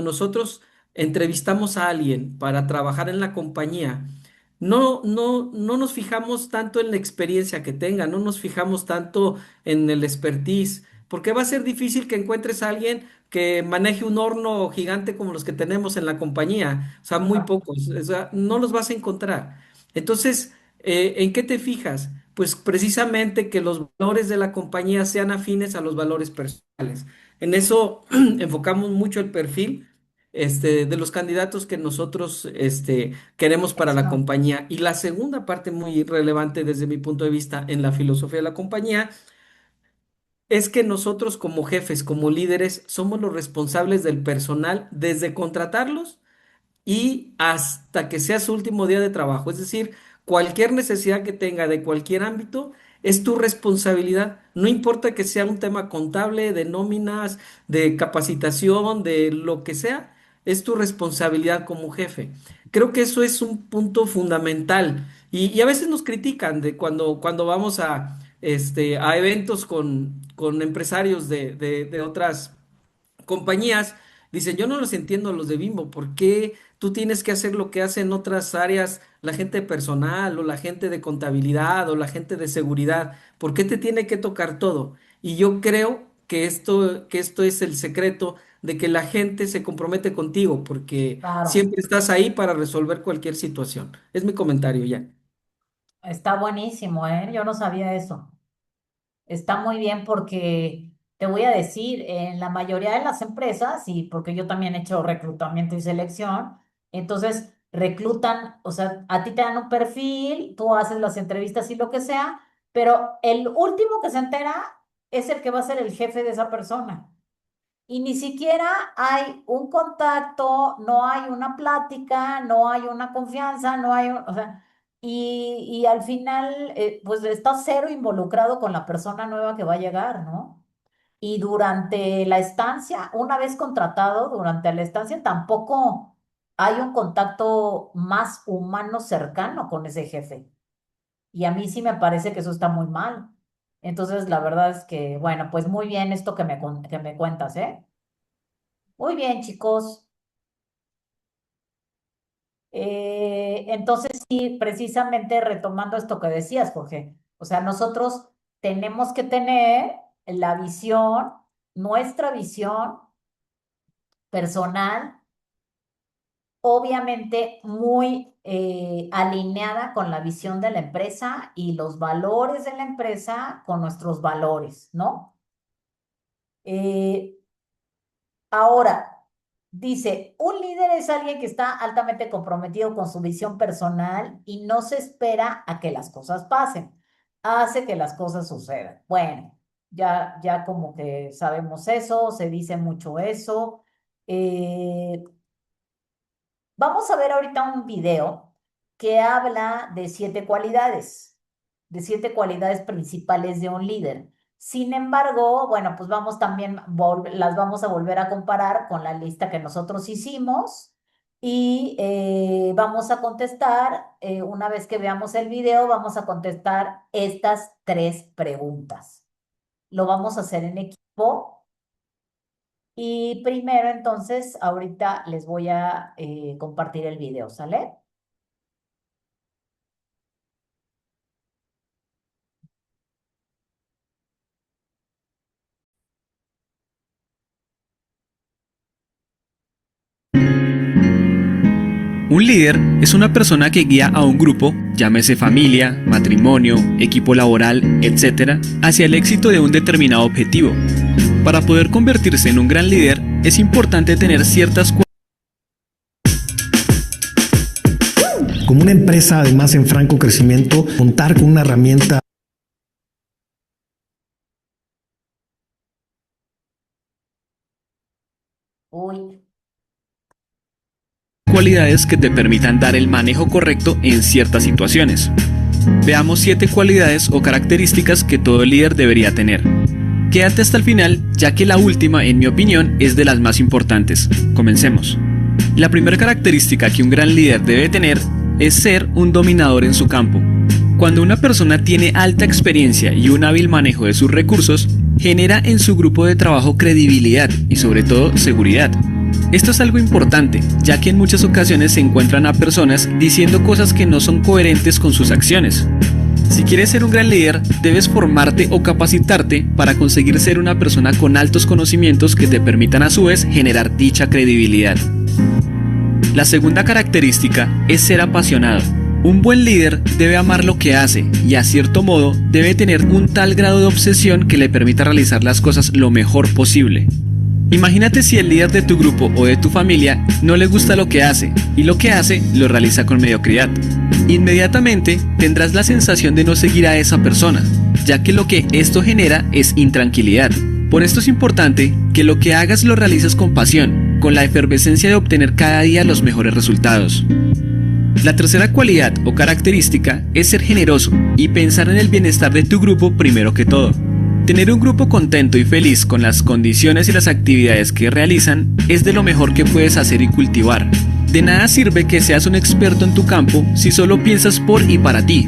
nosotros entrevistamos a alguien para trabajar en la compañía, no nos fijamos tanto en la experiencia que tenga, no nos fijamos tanto en el expertise, porque va a ser difícil que encuentres a alguien que maneje un horno gigante como los que tenemos en la compañía. O sea, muy pocos. O sea, no los vas a encontrar. Entonces, ¿en qué te fijas? Pues precisamente que los valores de la compañía sean afines a los valores personales. En eso enfocamos mucho el perfil de los candidatos que nosotros queremos para la Eso. compañía. Y la segunda parte muy relevante desde mi punto de vista en la filosofía de la compañía es que nosotros como jefes, como líderes, somos los responsables del personal desde contratarlos y hasta que sea su último día de trabajo. Es decir, cualquier necesidad que tenga de cualquier ámbito es tu responsabilidad. No importa que sea un tema contable, de nóminas, de capacitación, de lo que sea, es tu responsabilidad como jefe. Creo que eso es un punto fundamental. Y a veces nos critican de cuando vamos a eventos con empresarios de otras compañías, dicen, yo no los entiendo los de Bimbo, ¿por qué tú tienes que hacer lo que hacen otras áreas, la gente de personal o la gente de contabilidad o la gente de seguridad? ¿Por qué te tiene que tocar todo? Y yo creo que esto es el secreto de que la gente se compromete contigo, porque Claro, siempre estás ahí para resolver cualquier situación. Es mi comentario ya. está buenísimo, ¿eh? Yo no sabía eso. Está muy bien porque te voy a decir, en la mayoría de las empresas, y porque yo también he hecho reclutamiento y selección, entonces reclutan, o sea, a ti te dan un perfil, tú haces las entrevistas y lo que sea, pero el último que se entera es el que va a ser el jefe de esa persona. Y ni siquiera hay un contacto, no hay una plática, no hay una confianza, no hay, o sea, y al final, pues está cero involucrado con la persona nueva que va a llegar, ¿no? Y durante la estancia, una vez contratado, durante la estancia tampoco hay un contacto más humano cercano con ese jefe. Y a mí sí me parece que eso está muy mal. Entonces, la verdad es que, bueno, pues muy bien esto que me cuentas, ¿eh? Muy bien, chicos. Entonces, sí, precisamente retomando esto que decías, Jorge, o sea, nosotros tenemos que tener la visión, nuestra visión personal, obviamente muy alineada con la visión de la empresa y los valores de la empresa con nuestros valores, ¿no? Eh, Ahora, dice, un líder es alguien que está altamente comprometido con su visión personal y no se espera a que las cosas pasen, hace que las cosas sucedan. Bueno, ya como que sabemos eso, se dice mucho eso. Eh, Vamos a ver ahorita un video que habla de 7 cualidades principales de un líder. Sin embargo, bueno, pues vamos también, las vamos a volver a comparar con la lista que nosotros hicimos y vamos a contestar, una vez que veamos el video, vamos a contestar estas 3 preguntas. Lo vamos a hacer en equipo. Y primero, entonces, ahorita les voy a compartir el video, ¿sale? Un líder es una persona que guía a un grupo, llámese familia, matrimonio, equipo laboral, etc., hacia el éxito de un determinado objetivo. Para poder convertirse en un gran líder, es importante tener ciertas Como una empresa, además en franco crecimiento, contar con una herramienta Uy, cualidades que te permitan dar el manejo correcto en ciertas situaciones. Veamos 7 cualidades o características que todo líder debería tener. Quédate hasta el final, ya que la última, en mi opinión, es de las más importantes. Comencemos. La primera característica que un gran líder debe tener es ser un dominador en su campo. Cuando una persona tiene alta experiencia y un hábil manejo de sus recursos, genera en su grupo de trabajo credibilidad y sobre todo seguridad. Esto es algo importante, ya que en muchas ocasiones se encuentran a personas diciendo cosas que no son coherentes con sus acciones. Si quieres ser un gran líder, debes formarte o capacitarte para conseguir ser una persona con altos conocimientos que te permitan a su vez generar dicha credibilidad. La segunda característica es ser apasionado. Un buen líder debe amar lo que hace y a cierto modo debe tener un tal grado de obsesión que le permita realizar las cosas lo mejor posible. Imagínate si el líder de tu grupo o de tu familia no le gusta lo que hace y lo que hace lo realiza con mediocridad. Inmediatamente tendrás la sensación de no seguir a esa persona, ya que lo que esto genera es intranquilidad. Por esto es importante que lo que hagas lo realices con pasión, con la efervescencia de obtener cada día los mejores resultados. La tercera cualidad o característica es ser generoso y pensar en el bienestar de tu grupo primero que todo. Tener un grupo contento y feliz con las condiciones y las actividades que realizan es de lo mejor que puedes hacer y cultivar. De nada sirve que seas un experto en tu campo si solo piensas por y para ti.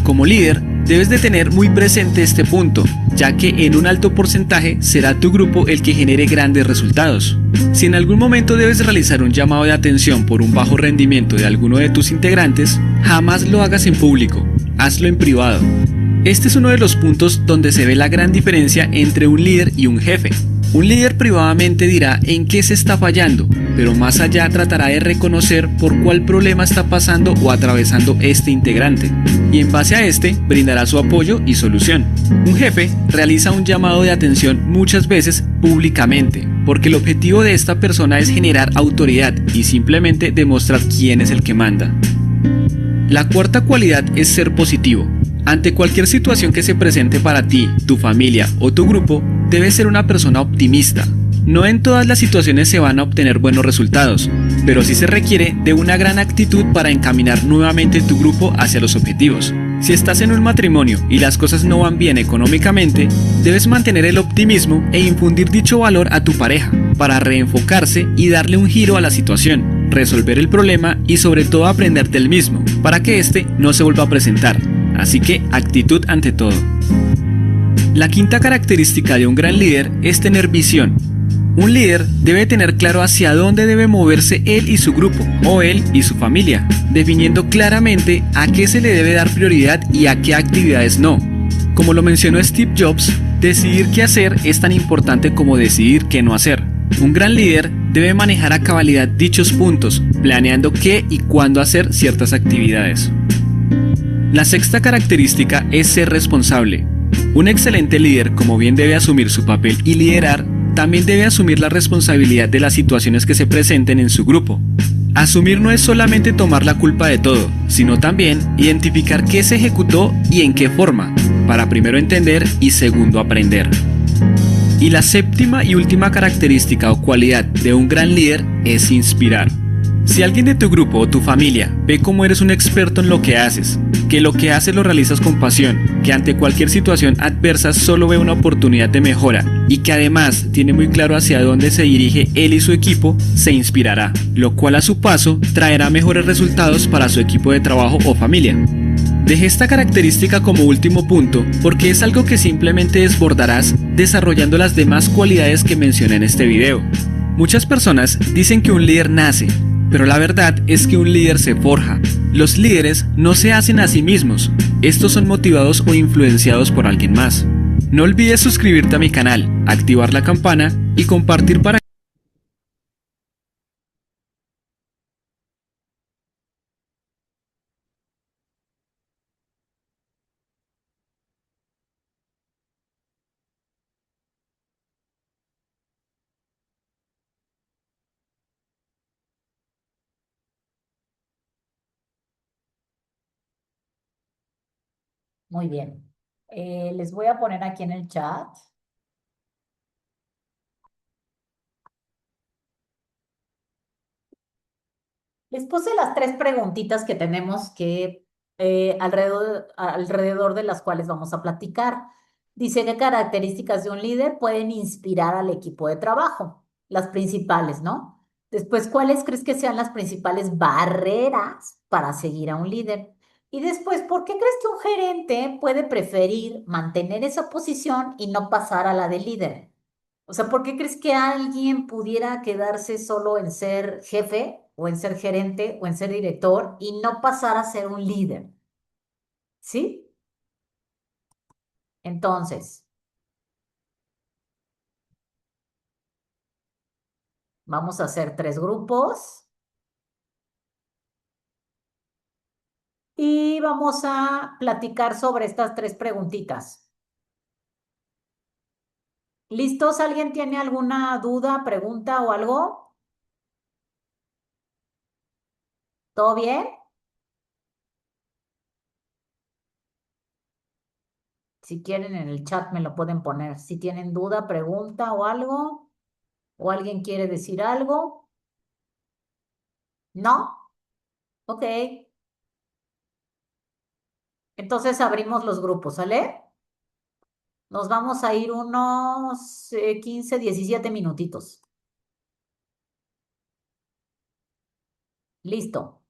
Como líder, debes de tener muy presente este punto, ya que en un alto porcentaje será tu grupo el que genere grandes resultados. Si en algún momento debes realizar un llamado de atención por un bajo rendimiento de alguno de tus integrantes, jamás lo hagas en público, hazlo en privado. Este es uno de los puntos donde se ve la gran diferencia entre un líder y un jefe. Un líder privadamente dirá en qué se está fallando, pero más allá tratará de reconocer por cuál problema está pasando o atravesando este integrante, y en base a este brindará su apoyo y solución. Un jefe realiza un llamado de atención muchas veces públicamente, porque el objetivo de esta persona es generar autoridad y simplemente demostrar quién es el que manda. La cuarta cualidad es ser positivo. Ante cualquier situación que se presente para ti, tu familia o tu grupo, debes ser una persona optimista. No en todas las situaciones se van a obtener buenos resultados, pero sí se requiere de una gran actitud para encaminar nuevamente tu grupo hacia los objetivos. Si estás en un matrimonio y las cosas no van bien económicamente, debes mantener el optimismo e infundir dicho valor a tu pareja para reenfocarse y darle un giro a la situación, resolver el problema y sobre todo aprender del mismo, para que este no se vuelva a presentar. Así que actitud ante todo. La quinta característica de un gran líder es tener visión. Un líder debe tener claro hacia dónde debe moverse él y su grupo, o él y su familia, definiendo claramente a qué se le debe dar prioridad y a qué actividades no. Como lo mencionó Steve Jobs, decidir qué hacer es tan importante como decidir qué no hacer. Un gran líder debe manejar a cabalidad dichos puntos, planeando qué y cuándo hacer ciertas actividades. La sexta característica es ser responsable. Un excelente líder, como bien debe asumir su papel y liderar, también debe asumir la responsabilidad de las situaciones que se presenten en su grupo. Asumir no es solamente tomar la culpa de todo, sino también identificar qué se ejecutó y en qué forma, para primero entender y segundo aprender. Y la séptima y última característica o cualidad de un gran líder es inspirar. Si alguien de tu grupo o tu familia ve cómo eres un experto en lo que haces, que lo que haces lo realizas con pasión, que ante cualquier situación adversa solo ve una oportunidad de mejora y que además tiene muy claro hacia dónde se dirige él y su equipo, se inspirará, lo cual a su paso traerá mejores resultados para su equipo de trabajo o familia. Dejé esta característica como último punto porque es algo que simplemente desbordarás desarrollando las demás cualidades que mencioné en este video. Muchas personas dicen que un líder nace, pero la verdad es que un líder se forja. Los líderes no se hacen a sí mismos, estos son motivados o influenciados por alguien más. No olvides suscribirte a mi canal, activar la campana y compartir para Muy bien. Les voy a poner aquí en el chat. Les puse las tres preguntitas que tenemos que alrededor de las cuales vamos a platicar. Dice, ¿qué características de un líder pueden inspirar al equipo de trabajo? Las principales, ¿no? Después, ¿cuáles crees que sean las principales barreras para seguir a un líder? Y después, ¿por qué crees que un gerente puede preferir mantener esa posición y no pasar a la de líder? O sea, ¿por qué crees que alguien pudiera quedarse solo en ser jefe o en ser gerente o en ser director y no pasar a ser un líder? ¿Sí? Entonces, vamos a hacer 3 grupos y vamos a platicar sobre estas 3 preguntitas. ¿Listos? ¿Alguien tiene alguna duda, pregunta o algo? ¿Todo bien? Si quieren en el chat me lo pueden poner. Si tienen duda, pregunta o algo, o alguien quiere decir algo. ¿No? Ok. Entonces abrimos los grupos, ¿sale? Nos vamos a ir unos 15, 17 minutitos. Listo.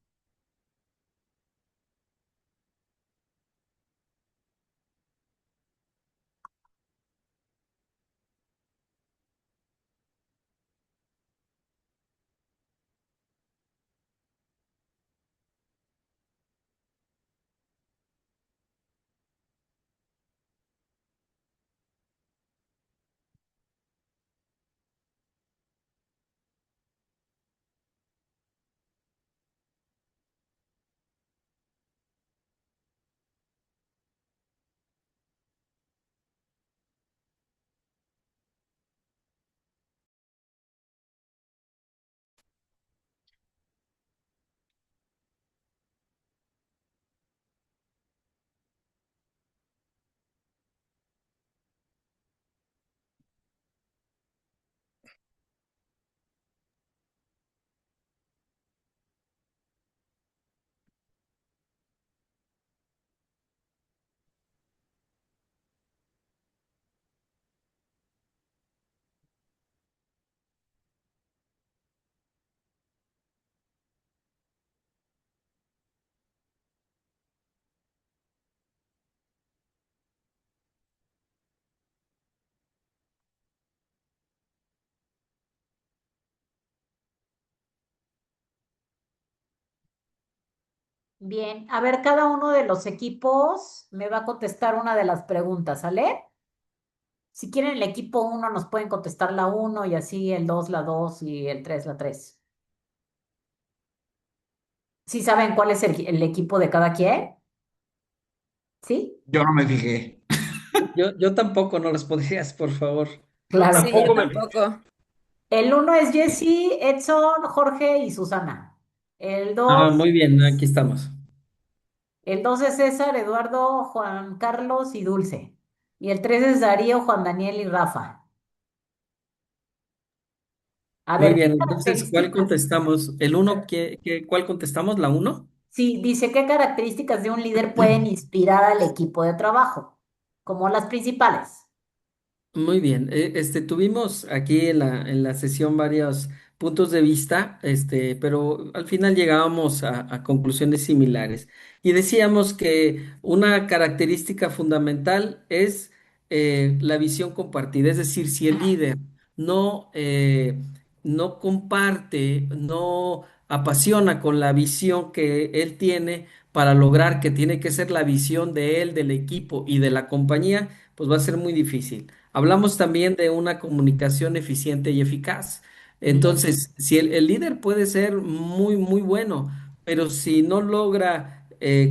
Bien, a ver, cada uno de los equipos me va a contestar una de las preguntas, ¿sale? Si quieren el equipo uno nos pueden contestar la uno y así el 2 la 2 y el 3 la 3. ¿Sí saben cuál es el equipo de cada quien? ¿Sí? Yo no me fijé. Yo tampoco, ¿no respondías, por favor? Claro. Sí, yo Tampoco me fijé. tampoco. El uno es Jesse, Edson, Jorge y Susana. El Ah, 2, muy bien, aquí estamos. el 2 es César, Eduardo, Juan Carlos y Dulce. Y el 3 es Darío, Juan Daniel y Rafa. A Muy ver, ¿qué bien, entonces, ¿cuál características? contestamos? ¿El uno, cuál contestamos? ¿La uno? Sí, dice, ¿qué características de un líder pueden inspirar al equipo de trabajo? Como las principales. Muy bien, tuvimos aquí en la sesión varios puntos de vista, pero al final llegábamos a conclusiones similares. Y decíamos que una característica fundamental es la visión compartida, es decir, si el líder no, no comparte, no apasiona con la visión que él tiene para lograr que tiene que ser la visión de él, del equipo y de la compañía, pues va a ser muy difícil. Hablamos también de una comunicación eficiente y eficaz. Bien, Entonces, si el líder puede ser muy, muy bueno, pero si no logra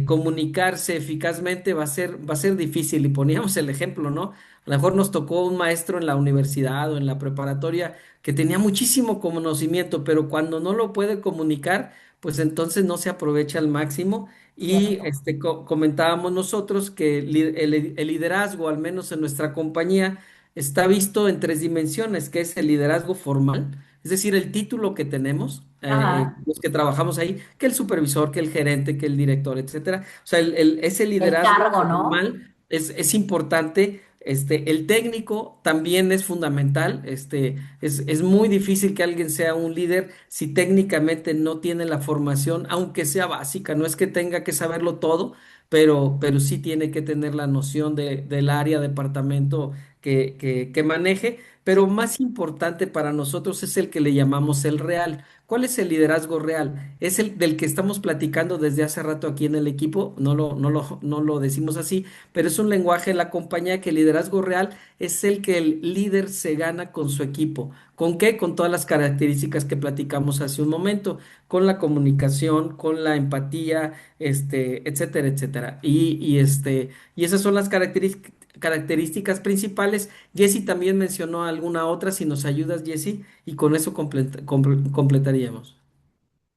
comunicarse eficazmente, va a ser difícil. Y poníamos el ejemplo, ¿no? A lo mejor nos tocó un maestro en la universidad o en la preparatoria que tenía muchísimo conocimiento, pero cuando no lo puede comunicar, pues entonces no se aprovecha al máximo. Y cierto. comentábamos nosotros que el liderazgo, al menos en nuestra compañía, está visto en 3 dimensiones, que es el liderazgo formal, es decir, el título que tenemos, Ajá. los que trabajamos ahí, que el supervisor, que el gerente, que el director, etcétera. O sea, ese El liderazgo cargo, ¿no? formal es importante. El técnico también es fundamental. Es muy difícil que alguien sea un líder si técnicamente no tiene la formación, aunque sea básica. No es que tenga que saberlo todo, pero sí tiene que tener la noción del área, departamento que maneje, pero más importante para nosotros es el que le llamamos el real. ¿Cuál es el liderazgo real? Es el del que estamos platicando desde hace rato aquí en el equipo, no lo decimos así, pero es un lenguaje de la compañía que el liderazgo real es el que el líder se gana con su equipo. ¿Con qué? Con todas las características que platicamos hace un momento, con la comunicación, con la empatía, etcétera, etcétera. Y esas son las características principales. Jesse también mencionó alguna otra, si nos ayudas, Jesse, y con eso completaríamos.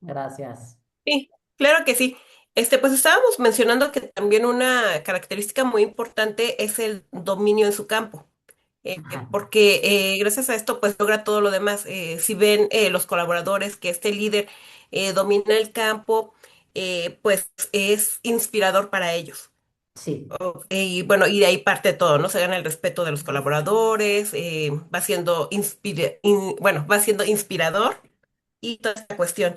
Gracias. Sí, claro que sí. Pues estábamos mencionando que también una característica muy importante es el dominio en su campo, Ajá. porque gracias a esto pues logra todo lo demás. Si ven los colaboradores que este líder domina el campo, pues es inspirador para ellos. Sí, Y bueno, y de ahí parte todo, ¿no? Se gana el respeto de los colaboradores, va siendo bueno, va siendo inspirador y toda esta cuestión.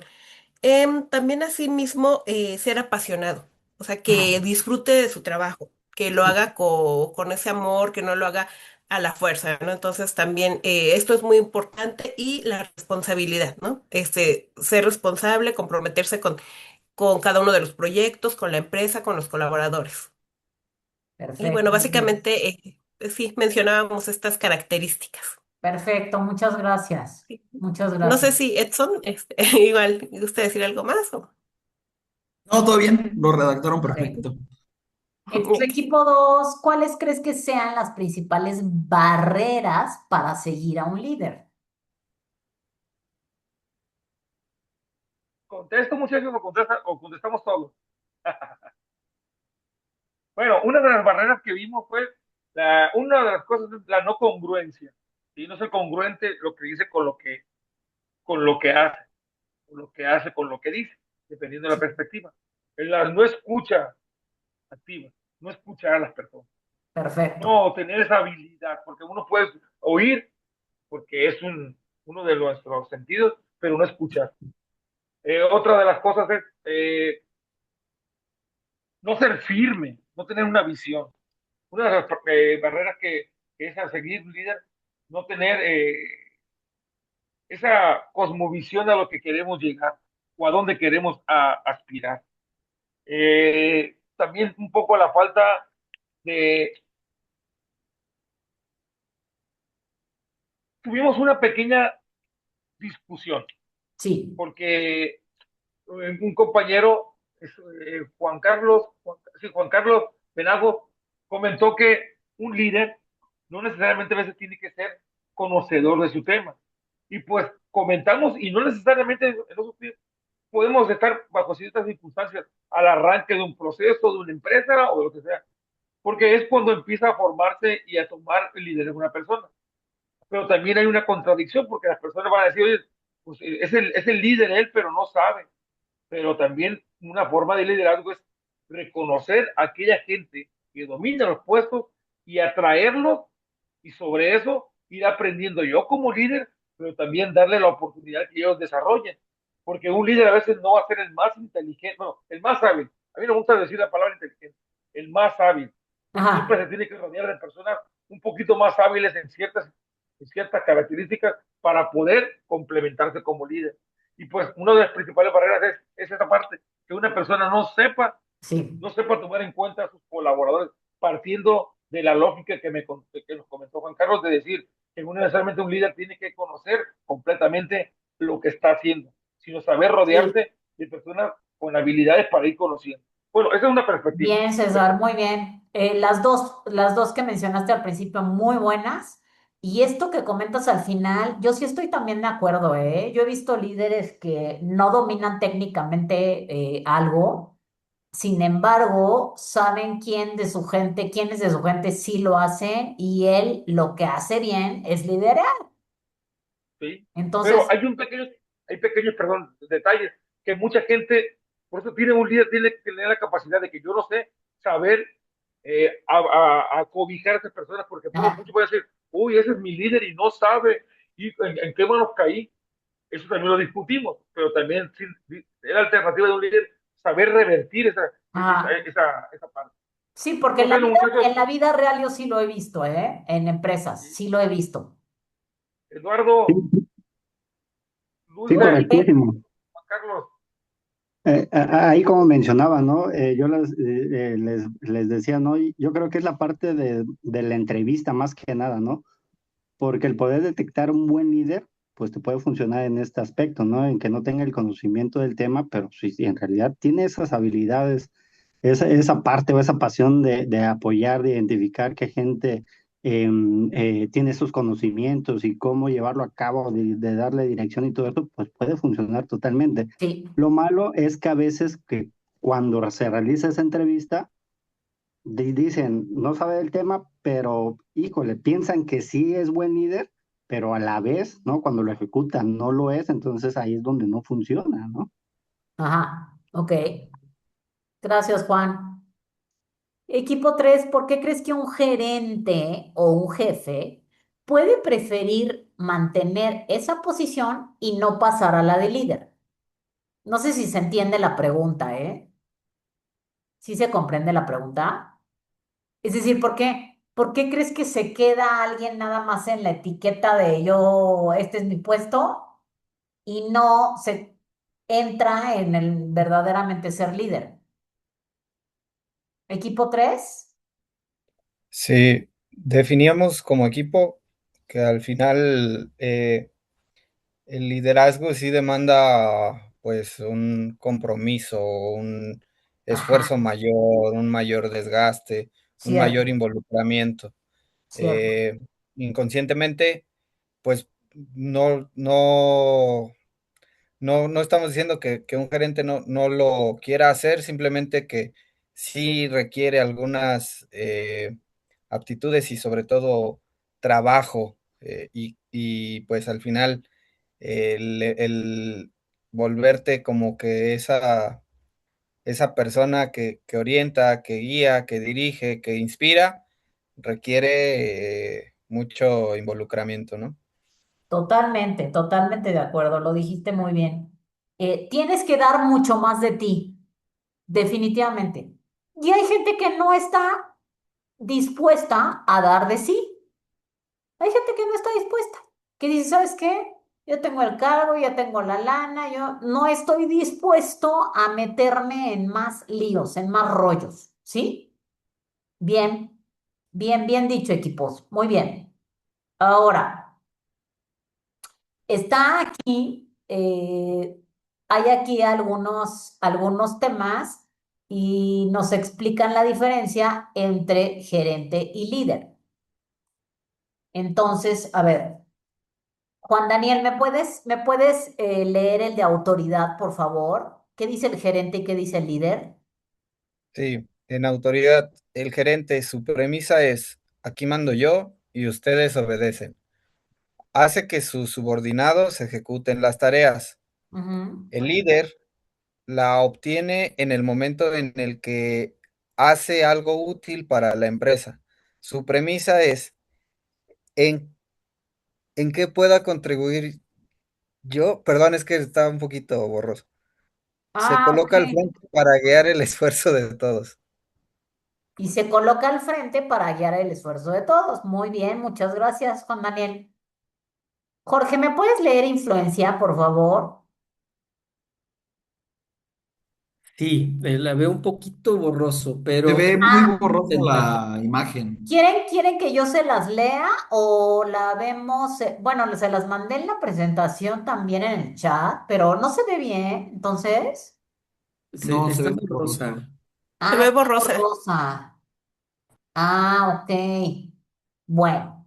También asimismo ser apasionado, o sea, que ajá, disfrute de su trabajo, que lo sí, haga con ese amor, que no lo haga a la fuerza, ¿no? Entonces también esto es muy importante y la responsabilidad, ¿no? Ser responsable, comprometerse con cada uno de los proyectos, con la empresa, con los colaboradores. Y bueno, perfecto, muy bien. básicamente sí, mencionábamos estas características. Perfecto, muchas gracias. Sí. Muchas No sé gracias. si Edson, igual, ¿gusta decir algo más? No, todo bien, lo redactaron Ok. perfecto. Equipo 2, ¿cuáles crees que sean las principales barreras para seguir a un líder? ¿Contesto, muchachos, o contestamos todos? Bueno, una de las barreras que vimos fue una de las cosas es la no congruencia. Y no ser congruente lo que dice con lo que hace, con lo que hace, con lo que dice, dependiendo de la perspectiva. La no escucha activa, no escuchar a las personas. Perfecto. No tener esa habilidad, porque uno puede oír, porque es uno de nuestros sentidos, pero no escuchar. Otra de las cosas es no ser firme, no tener una visión. Una de las barreras que es a seguir un líder, no tener esa cosmovisión a lo que queremos llegar o a dónde queremos aspirar. También un poco la falta de... Tuvimos una pequeña discusión Sí, porque un compañero, Juan Carlos Penago, comentó que un líder no necesariamente a veces tiene que ser conocedor de su tema. Y pues comentamos, y no necesariamente en eso podemos estar bajo ciertas circunstancias al arranque de un proceso, de una empresa o de lo que sea, porque es cuando empieza a formarse y a tomar el liderazgo de una persona. Pero también hay una contradicción, porque las personas van a decir, oye, pues es el líder él, pero no sabe. Pero también una forma de liderazgo es reconocer a aquella gente que domina los puestos y atraerlos y sobre eso ir aprendiendo yo como líder, pero también darle la oportunidad que ellos desarrollen. Porque un líder a veces no va a ser el más inteligente, no, el más hábil. A mí no me gusta decir la palabra inteligente, el más hábil. Siempre ajá, se tiene que rodear de personas un poquito más hábiles en ciertas características para poder complementarse como líder. Y pues una de las principales barreras es esa parte, que una persona sí, no sepa tomar en cuenta a sus colaboradores, partiendo de la lógica que nos comentó Juan Carlos, de decir que no necesariamente un líder tiene que conocer completamente lo que está haciendo, sino saber sí. rodearse de personas con habilidades para ir conociendo. Bueno, esa es una perspectiva. Bien, César, muy bien. Las dos que mencionaste al principio, muy buenas. Y esto que comentas al final, yo sí estoy también de acuerdo, ¿eh? Yo he visto líderes que no dominan técnicamente algo, sin embargo, saben quiénes de su gente sí lo hacen y él lo que hace bien es liderar. ¿Sí? Pero Entonces, hay pequeños, perdón, detalles que mucha gente, por eso tiene un líder, tiene que tener la capacidad de que yo no sé, saber a cobijar a esas personas, porque ajá, mucho puede decir, uy, ese es mi líder y no sabe y en qué manos caí. Eso también lo discutimos, pero también sí, es la alternativa de un líder saber revertir ajá. esa parte. Sí, porque Pues bueno, en muchachos, la vida real yo sí lo he visto, ¿eh? En empresas, sí lo he visto. Eduardo, Sí, sí, Dulce, Jorge, correctísimo. Juan Carlos, Ahí como mencionaba, ¿no? Yo les decía, ¿no? Y yo creo que es la parte de la entrevista más que nada, ¿no? Porque el poder detectar un buen líder, pues te puede funcionar en este aspecto, ¿no? En que no tenga el conocimiento del tema, pero sí, en realidad tiene esas habilidades, esa parte o esa pasión de apoyar, de identificar qué gente tiene esos conocimientos y cómo llevarlo a cabo, de darle dirección y todo eso, pues puede funcionar totalmente. sí, Lo malo es que a veces que cuando se realiza esa entrevista, dicen, no sabe del tema, pero híjole, piensan que sí es buen líder, pero a la vez, ¿no? Cuando lo ejecutan no lo es, entonces ahí es donde no funciona, ¿no? ajá, ok. Gracias, Juan. Equipo 3, ¿por qué crees que un gerente o un jefe puede preferir mantener esa posición y no pasar a la de líder? No sé si se entiende la pregunta, ¿eh? ¿Sí se comprende la pregunta? Es decir, ¿por qué? ¿Por qué crees que se queda alguien nada más en la etiqueta de yo, este es mi puesto, y no se entra en el verdaderamente ser líder? Equipo 3. Sí, definíamos como equipo que al final el liderazgo sí demanda pues un compromiso, un esfuerzo Ajá, mayor, un mayor desgaste, un mayor cierto, involucramiento. cierto. Eh, Inconscientemente, pues no estamos diciendo que un gerente no lo quiera hacer, simplemente que sí requiere algunas aptitudes y sobre todo trabajo, y pues al final el volverte como que esa persona que orienta, que guía, que dirige, que inspira, requiere mucho involucramiento, ¿no? Totalmente, totalmente de acuerdo, lo dijiste muy bien. Tienes que dar mucho más de ti, definitivamente. Y hay gente que no está dispuesta a dar de sí. Hay gente que no está dispuesta, que dice, ¿sabes qué? Yo tengo el cargo, ya tengo la lana, yo no estoy dispuesto a meterme en más líos, en más rollos, ¿sí? Bien, bien, bien dicho, equipos. Muy bien. Ahora, está aquí, hay aquí algunos temas y nos explican la diferencia entre gerente y líder. Entonces, a ver, Juan Daniel, ¿me puedes leer el de autoridad, por favor? ¿Qué dice el gerente y qué dice el líder? Sí, en autoridad, el gerente, su premisa es, aquí mando yo y ustedes obedecen. Hace que sus subordinados ejecuten las tareas. Ujú. El líder la obtiene en el momento en el que hace algo útil para la empresa. Su premisa es, ¿en, en qué pueda contribuir yo? Perdón, es que está un poquito borroso. Se Ah, ok. coloca al frente para guiar el esfuerzo de todos. Y se coloca al frente para guiar el esfuerzo de todos. Muy bien, muchas gracias, Juan Daniel. Jorge, ¿me puedes leer influencia, por favor? Sí, la veo un poquito borroso, Se pero ve muy Ah, borrosa intentar. la imagen. ¿quieren que yo se las lea o la vemos? Bueno, se las mandé en la presentación también en el chat, pero no se ve bien, entonces. No, se Está ve muy borrosa. borrosa. Se Ah, ve está borrosa. borrosa. Ah, ok. Bueno.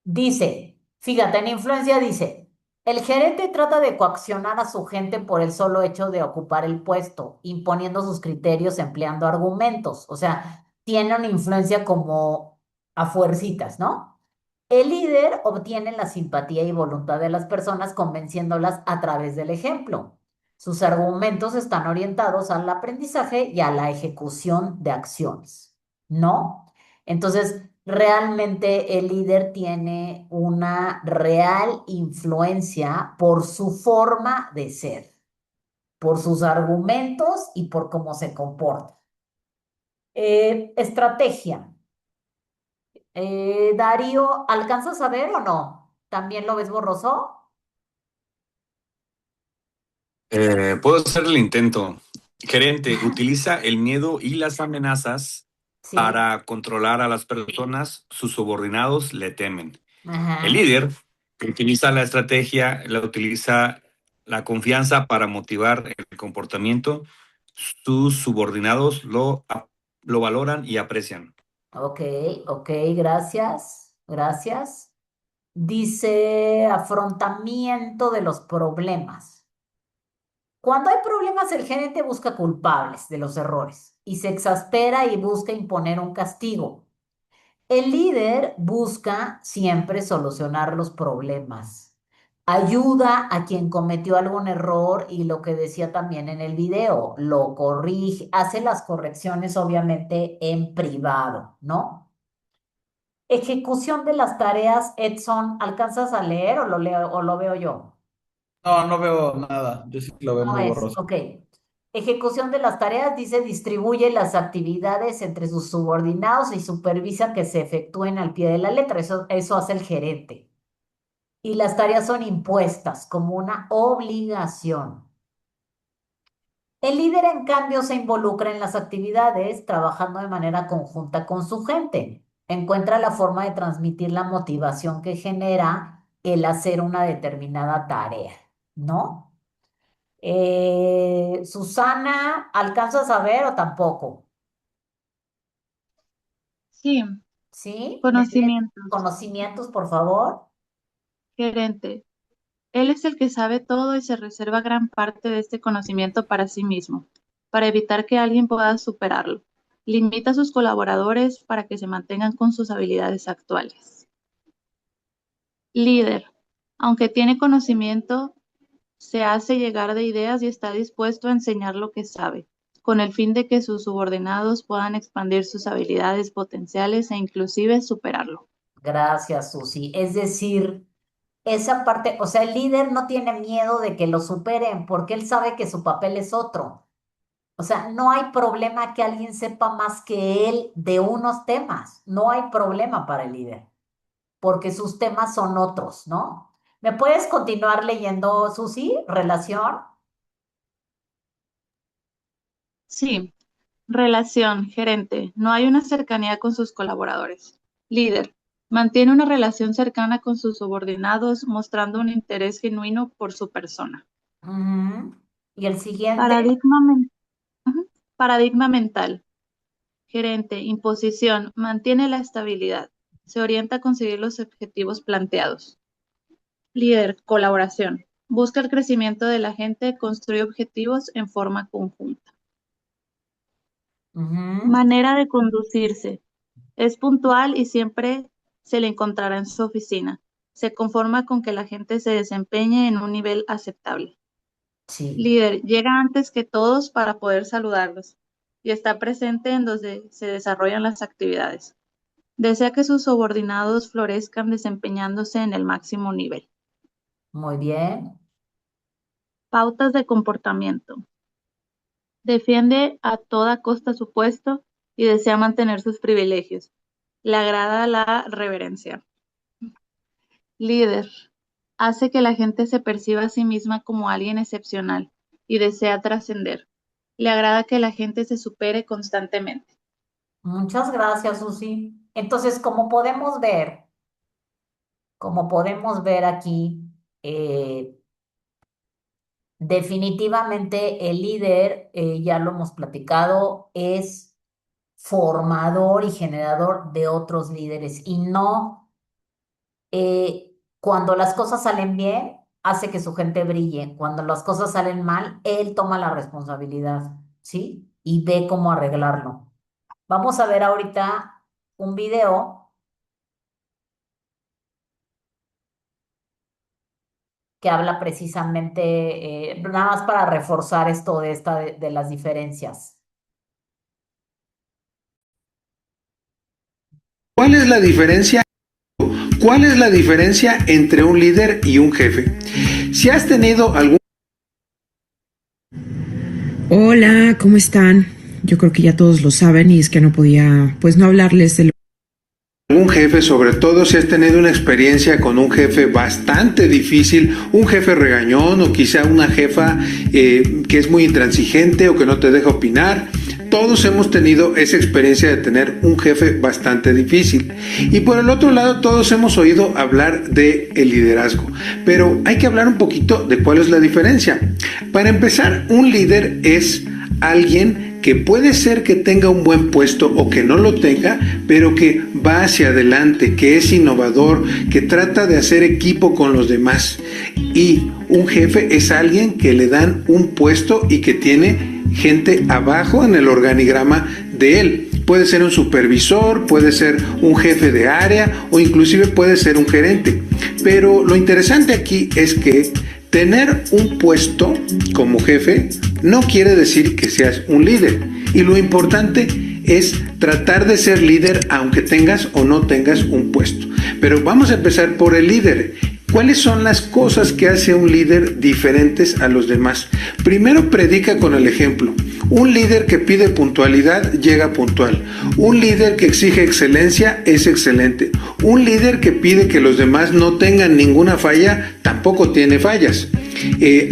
Dice, fíjate, en influencia dice, el gerente trata de coaccionar a su gente por el solo hecho de ocupar el puesto, imponiendo sus criterios, empleando argumentos. O sea, tiene una influencia como a fuercitas, ¿no? El líder obtiene la simpatía y voluntad de las personas convenciéndolas a través del ejemplo. Sus argumentos están orientados al aprendizaje y a la ejecución de acciones, ¿no? Entonces, realmente el líder tiene una real influencia por su forma de ser, por sus argumentos y por cómo se comporta. Estrategia. Darío, ¿alcanzas a ver o no? ¿También lo ves borroso? Puedo hacer el intento. Gerente, utiliza el miedo y las amenazas Sí. para controlar a las personas. Sus subordinados le temen. El Ajá. líder utiliza la estrategia, la utiliza la confianza para motivar el comportamiento. Sus subordinados lo valoran y aprecian. Ok, ok, gracias, gracias. Dice afrontamiento de los problemas. Cuando hay problemas, el gerente busca culpables de los errores y se exaspera y busca imponer un castigo. El líder busca siempre solucionar los problemas. Ayuda a quien cometió algún error y lo que decía también en el video, lo corrige, hace las correcciones obviamente en privado, ¿no? Ejecución de las tareas, Edson, ¿alcanzas a leer o lo leo o lo veo yo? No, no veo nada. Yo sí lo veo No muy es, borroso. ok. Ejecución de las tareas, dice, distribuye las actividades entre sus subordinados y supervisa que se efectúen al pie de la letra. Eso hace el gerente. Y las tareas son impuestas como una obligación. El líder, en cambio, se involucra en las actividades, trabajando de manera conjunta con su gente. Encuentra la forma de transmitir la motivación que genera el hacer una determinada tarea, ¿no? Susana, ¿alcanzas a ver o tampoco? Sí, ¿Sí? ¿Me tienes conocimientos. conocimientos, por favor? Gerente. Él es el que sabe todo y se reserva gran parte de este conocimiento para sí mismo, para evitar que alguien pueda superarlo. Limita a sus colaboradores para que se mantengan con sus habilidades actuales. Líder. Aunque tiene conocimiento, se hace llegar de ideas y está dispuesto a enseñar lo que sabe, con el fin de que sus subordinados puedan expandir sus habilidades potenciales e inclusive superarlo. Gracias, Susi. Es decir, esa parte, o sea, el líder no tiene miedo de que lo superen porque él sabe que su papel es otro. O sea, no hay problema que alguien sepa más que él de unos temas. No hay problema para el líder porque sus temas son otros, ¿no? ¿Me puedes continuar leyendo, Susi? Relación. Sí, relación, gerente. No hay una cercanía con sus colaboradores. Líder. Mantiene una relación cercana con sus subordinados, mostrando un interés genuino por su persona. Ujú. Y el siguiente. Ujú. Paradigma mental. Gerente, imposición, mantiene la estabilidad. Se orienta a conseguir los objetivos planteados. Líder, colaboración. Busca el crecimiento de la gente, construye objetivos en forma conjunta. Ujú. Manera de conducirse. Es puntual y siempre se le encontrará en su oficina. Se conforma con que la gente se desempeñe en un nivel aceptable. Sí. Líder, llega antes que todos para poder saludarlos y está presente en donde se desarrollan las actividades. Desea que sus subordinados florezcan desempeñándose en el máximo nivel. Muy bien. Pautas de comportamiento. Defiende a toda costa su puesto y desea mantener sus privilegios. Le agrada la reverencia. Líder. Hace que la gente se perciba a sí misma como alguien excepcional y desea trascender. Le agrada que la gente se supere constantemente. Muchas gracias, Susi. Entonces, como podemos ver aquí, definitivamente el líder, ya lo hemos platicado, es formador y generador de otros líderes y no cuando las cosas salen bien, hace que su gente brille. Cuando las cosas salen mal, él toma la responsabilidad, ¿sí? Y ve cómo arreglarlo. Vamos a ver ahorita un video que habla precisamente, nada más para reforzar esto de las diferencias. ¿Cuál es la diferencia? ¿Cuál es la diferencia entre un líder y un jefe? Si has tenido algún... Hola, ¿cómo están? yo creo que ya todos lo saben y es que no podía pues no hablarles de un jefe, sobre todo si has tenido una experiencia con un jefe bastante difícil, un jefe regañón o quizá una jefa que es muy intransigente o que no te deja opinar. Todos hemos tenido esa experiencia de tener un jefe bastante difícil. Y por el otro lado, todos hemos oído hablar de el liderazgo. Pero hay que hablar un poquito de cuál es la diferencia. Para empezar, un líder es alguien que puede ser que tenga un buen puesto o que no lo tenga, pero que va hacia adelante, que es innovador, que trata de hacer equipo con los demás. Y un jefe es alguien que le dan un puesto y que tiene gente abajo en el organigrama de él. Puede ser un supervisor, puede ser un jefe de área o inclusive puede ser un gerente. Pero lo interesante aquí es que tener un puesto como jefe no quiere decir que seas un líder. Y lo importante es tratar de ser líder aunque tengas o no tengas un puesto. Pero vamos a empezar por el líder. ¿Cuáles son las cosas que hace un líder diferentes a los demás? Primero, predica con el ejemplo. Un líder que pide puntualidad llega puntual. Un líder que exige excelencia es excelente. Un líder que pide que los demás no tengan ninguna falla tampoco tiene fallas.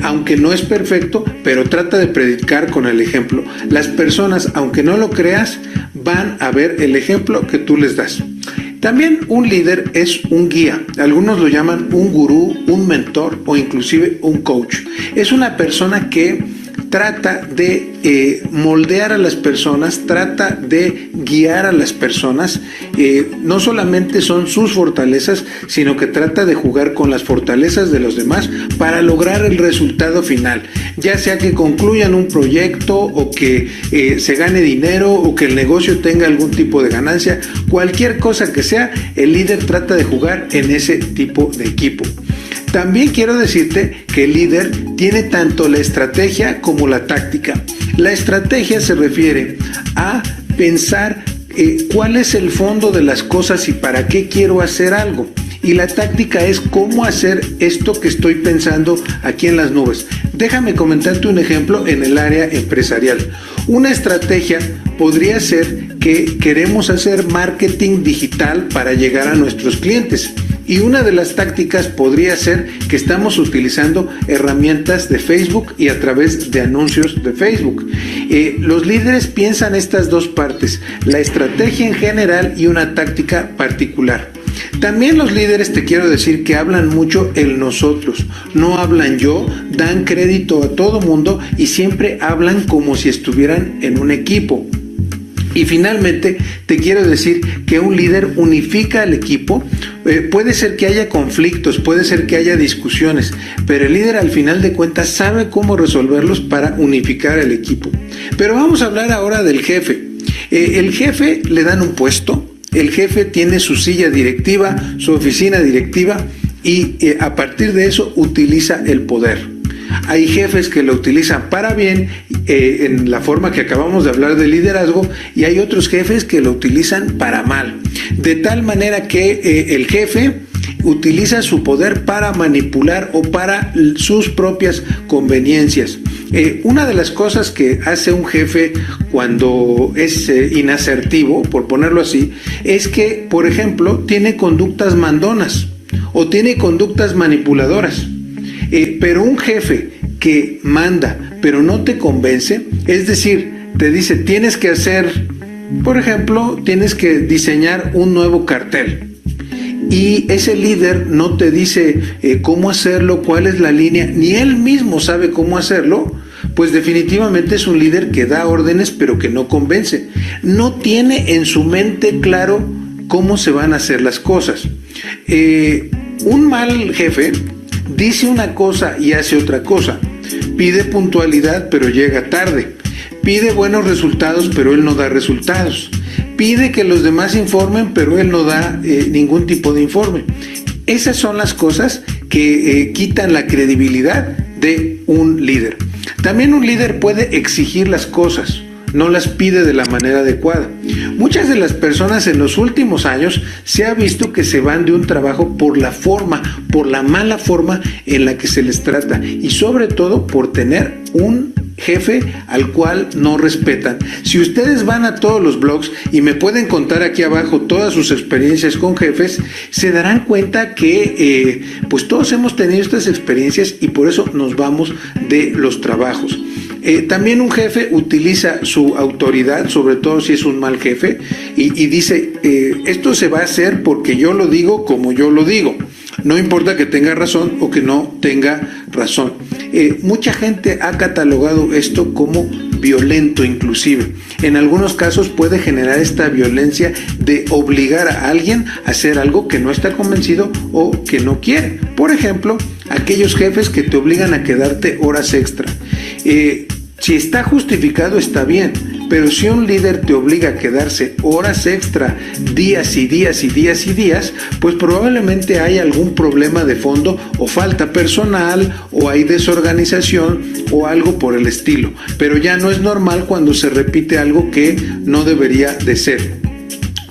Aunque no es perfecto, pero trata de predicar con el ejemplo. Las personas, aunque no lo creas, van a ver el ejemplo que tú les das. También un líder es un guía. Algunos lo llaman un gurú, un mentor o inclusive un coach. Es una persona que trata de moldear a las personas, trata de guiar a las personas. No solamente son sus fortalezas, sino que trata de jugar con las fortalezas de los demás para lograr el resultado final. Ya sea que concluyan un proyecto o que se gane dinero o que el negocio tenga algún tipo de ganancia, cualquier cosa que sea, el líder trata de jugar en ese tipo de equipo. También quiero decirte que el líder tiene tanto la estrategia como la táctica. La estrategia se refiere a pensar cuál es el fondo de las cosas y para qué quiero hacer algo. Y la táctica es cómo hacer esto que estoy pensando aquí en las nubes. Déjame comentarte un ejemplo en el área empresarial. Una estrategia podría ser que queremos hacer marketing digital para llegar a nuestros clientes. Y una de las tácticas podría ser que estamos utilizando herramientas de Facebook y a través de anuncios de Facebook. Los líderes piensan estas dos partes, la estrategia en general y una táctica particular. También los líderes, te quiero decir, que hablan mucho el nosotros, no hablan yo, dan crédito a todo mundo y siempre hablan como si estuvieran en un equipo. Y finalmente te quiero decir que un líder unifica al equipo. Puede ser que haya conflictos, puede ser que haya discusiones, pero el líder al final de cuentas sabe cómo resolverlos para unificar el equipo. Pero vamos a hablar ahora del jefe. El jefe le dan un puesto, el jefe tiene su silla directiva, su oficina directiva y a partir de eso utiliza el poder. Hay jefes que lo utilizan para bien, en la forma que acabamos de hablar de liderazgo, y hay otros jefes que lo utilizan para mal. De tal manera que el jefe utiliza su poder para manipular o para sus propias conveniencias. Una de las cosas que hace un jefe cuando es inasertivo, por ponerlo así, es que, por ejemplo, tiene conductas mandonas o tiene conductas manipuladoras. Pero un jefe que manda pero no te convence, es decir, te dice tienes que hacer, por ejemplo, tienes que diseñar un nuevo cartel y ese líder no te dice cómo hacerlo, cuál es la línea, ni él mismo sabe cómo hacerlo, pues definitivamente es un líder que da órdenes pero que no convence, no tiene en su mente claro cómo se van a hacer las cosas. Un mal jefe dice una cosa y hace otra cosa. Pide puntualidad, pero llega tarde. Pide buenos resultados, pero él no da resultados. Pide que los demás informen, pero él no da ningún tipo de informe. Esas son las cosas que quitan la credibilidad de un líder. También un líder puede exigir las cosas, no las pide de la manera adecuada. Muchas de las personas en los últimos años se ha visto que se van de un trabajo por la mala forma en la que se les trata y sobre todo por tener un jefe al cual no respetan. Si ustedes van a todos los blogs y me pueden contar aquí abajo todas sus experiencias con jefes, se darán cuenta que pues todos hemos tenido estas experiencias y por eso nos vamos de los trabajos. También un jefe utiliza su autoridad, sobre todo si es un mal jefe, y dice, esto se va a hacer porque yo lo digo como yo lo digo. No importa que tenga razón o que no tenga razón. Mucha gente ha catalogado esto como violento inclusive. En algunos casos puede generar esta violencia de obligar a alguien a hacer algo que no está convencido o que no quiere. Por ejemplo, aquellos jefes que te obligan a quedarte horas extra. Si está justificado está bien, pero si un líder te obliga a quedarse horas extra, días y días y días y días, pues probablemente hay algún problema de fondo o falta personal o hay desorganización o algo por el estilo. Pero ya no es normal cuando se repite algo que no debería de ser.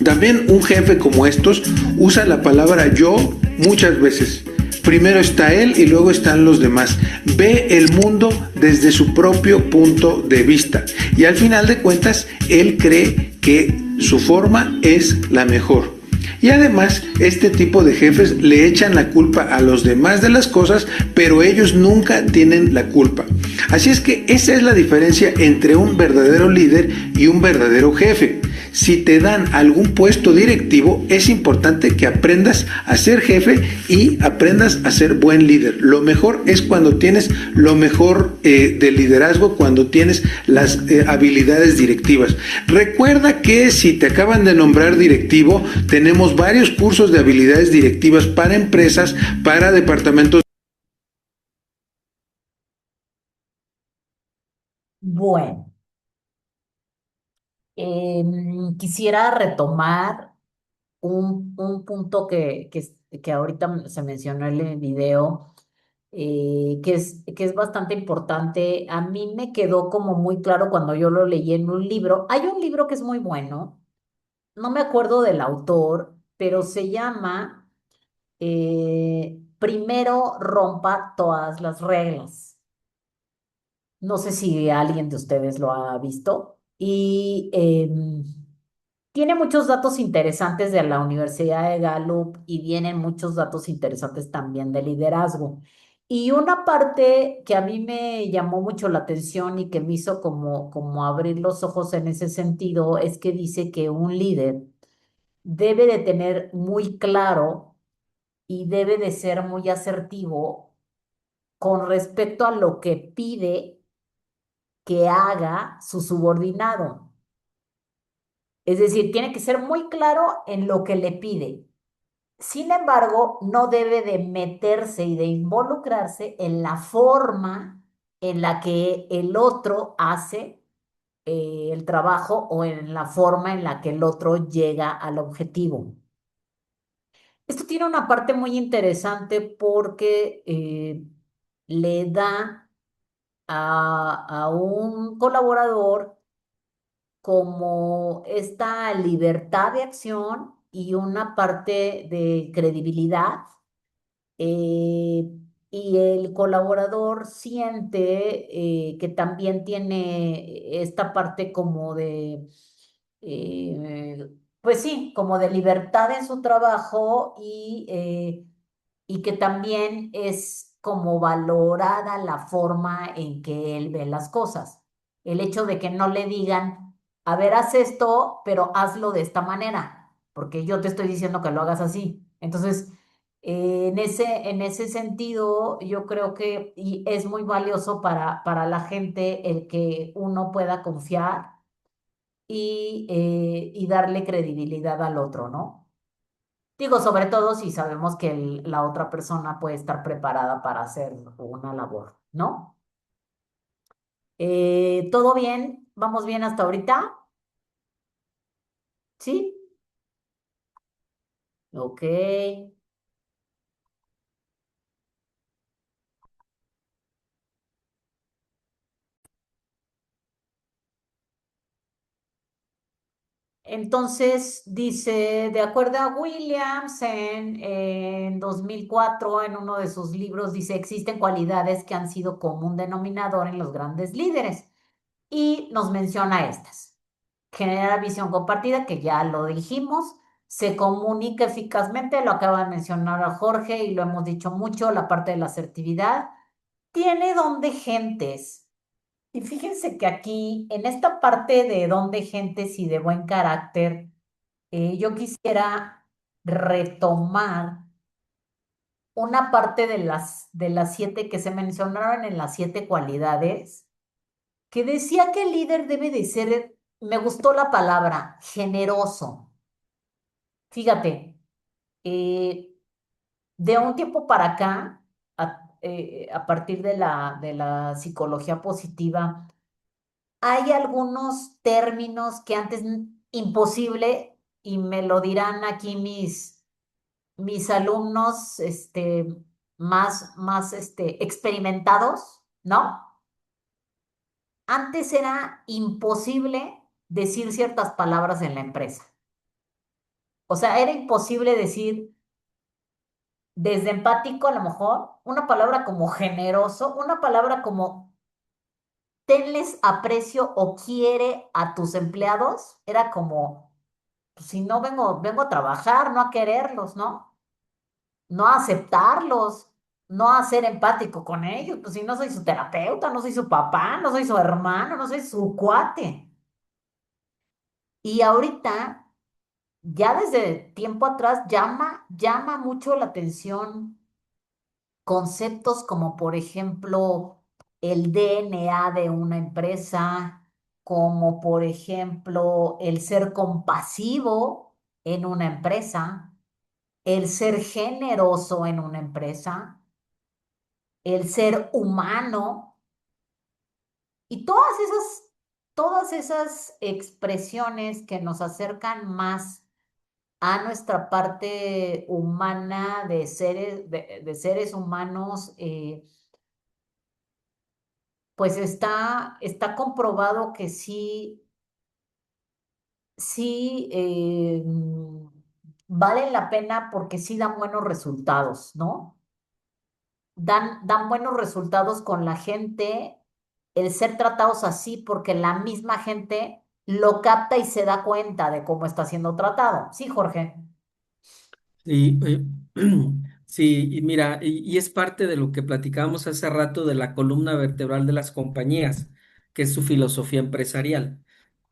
También un jefe como estos usa la palabra yo muchas veces. Primero está él y luego están los demás. Ve el mundo desde su propio punto de vista. Y al final de cuentas, él cree que su forma es la mejor. Y además, este tipo de jefes le echan la culpa a los demás de las cosas, pero ellos nunca tienen la culpa. Así es que esa es la diferencia entre un verdadero líder y un verdadero jefe. Si te dan algún puesto directivo, es importante que aprendas a ser jefe y aprendas a ser buen líder. Lo mejor es cuando tienes lo mejor de liderazgo, cuando tienes las habilidades directivas. Recuerda que si te acaban de nombrar directivo, tenemos varios cursos de habilidades directivas para empresas, para departamentos. Bueno, quisiera retomar un punto que ahorita se mencionó en el video, que es bastante importante. A mí me quedó como muy claro cuando yo lo leí en un libro. Hay un libro que es muy bueno, no me acuerdo del autor, pero se llama Primero rompa todas las reglas. No sé si alguien de ustedes lo ha visto. Y tiene muchos datos interesantes de la Universidad de Gallup y vienen muchos datos interesantes también de liderazgo. Y una parte que a mí me llamó mucho la atención y que me hizo como abrir los ojos en ese sentido es que dice que un líder debe de tener muy claro y debe de ser muy asertivo con respecto a lo que pide que haga su subordinado. Es decir, tiene que ser muy claro en lo que le pide. Sin embargo, no debe de meterse y de involucrarse en la forma en la que el otro hace el trabajo o en la forma en la que el otro llega al objetivo. Esto tiene una parte muy interesante porque le da a un colaborador como esta libertad de acción y una parte de credibilidad. eh, y el colaborador siente que también tiene esta parte como de, pues sí, como de libertad en su trabajo y que también es como valorada la forma en que él ve las cosas. El hecho de que no le digan, a ver, haz esto, pero hazlo de esta manera, porque yo te estoy diciendo que lo hagas así. Entonces, en ese sentido, yo creo que y es muy valioso para la gente el que uno pueda confiar y darle credibilidad al otro, ¿no? Digo, sobre todo si sabemos que la otra persona puede estar preparada para hacer una labor, ¿no? ¿Todo bien? ¿Vamos bien hasta ahorita? ¿Sí? Ok. Entonces dice, de acuerdo a Williams, en 2004, en uno de sus libros, dice, existen cualidades que han sido común denominador en los grandes líderes. Y nos menciona estas. Genera visión compartida, que ya lo dijimos. Se comunica eficazmente, lo acaba de mencionar a Jorge y lo hemos dicho mucho, la parte de la asertividad. Tiene don de gentes. Y fíjense que aquí, en esta parte de don de gentes y de buen carácter, yo quisiera retomar una parte de las 7 que se mencionaron en las 7 cualidades, que decía que el líder debe de ser, me gustó la palabra, generoso. Fíjate, eh, de un tiempo para acá, a partir de la psicología positiva, hay algunos términos que antes imposible, y me lo dirán aquí mis alumnos más experimentados, ¿no? Antes era imposible decir ciertas palabras en la empresa. O sea, era imposible decir desde empático a lo mejor, una palabra como generoso, una palabra como tenles aprecio o quiere a tus empleados, era como, pues, si no vengo a trabajar, no a quererlos, ¿no? No a aceptarlos, no a ser empático con ellos, pues si no soy su terapeuta, no soy su papá, no soy su hermano, no soy su cuate. Y ahorita, ya desde tiempo atrás, llama mucho la atención conceptos como, por ejemplo, el DNA de una empresa, como, por ejemplo, el ser compasivo en una empresa, el ser generoso en una empresa, el ser humano y todas esas expresiones que nos acercan más a nuestra parte humana de seres humanos, pues está comprobado que sí valen la pena porque sí dan buenos resultados, ¿no? Dan buenos resultados con la gente, el ser tratados así, porque la misma gente lo capta y se da cuenta de cómo está siendo tratado. Sí, Jorge. Sí, sí, y mira, y es parte de lo que platicábamos hace rato de la columna vertebral de las compañías, que es su filosofía empresarial.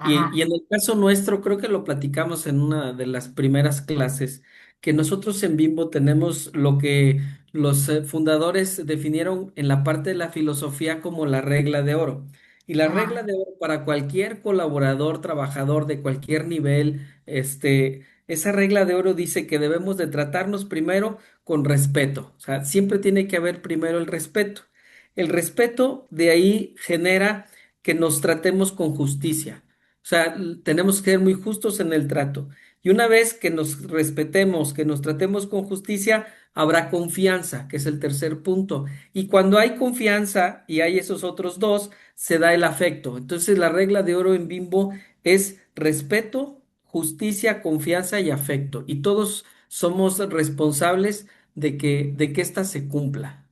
Y Ajá. en el caso nuestro, creo que lo platicamos en una de las primeras clases, que nosotros en Bimbo tenemos lo que los fundadores definieron en la parte de la filosofía como la regla de oro. Y la regla Ajá. de oro para cualquier colaborador, trabajador de cualquier nivel, esa regla de oro dice que debemos de tratarnos primero con respeto. O sea, siempre tiene que haber primero el respeto. El respeto de ahí genera que nos tratemos con justicia. O sea, tenemos que ser muy justos en el trato. Y una vez que nos respetemos, que nos tratemos con justicia, habrá confianza, que es el tercer punto. Y cuando hay confianza y hay esos otros dos, se da el afecto. Entonces, la regla de oro en Bimbo es respeto, justicia, confianza y afecto. Y todos somos responsables de que ésta se cumpla.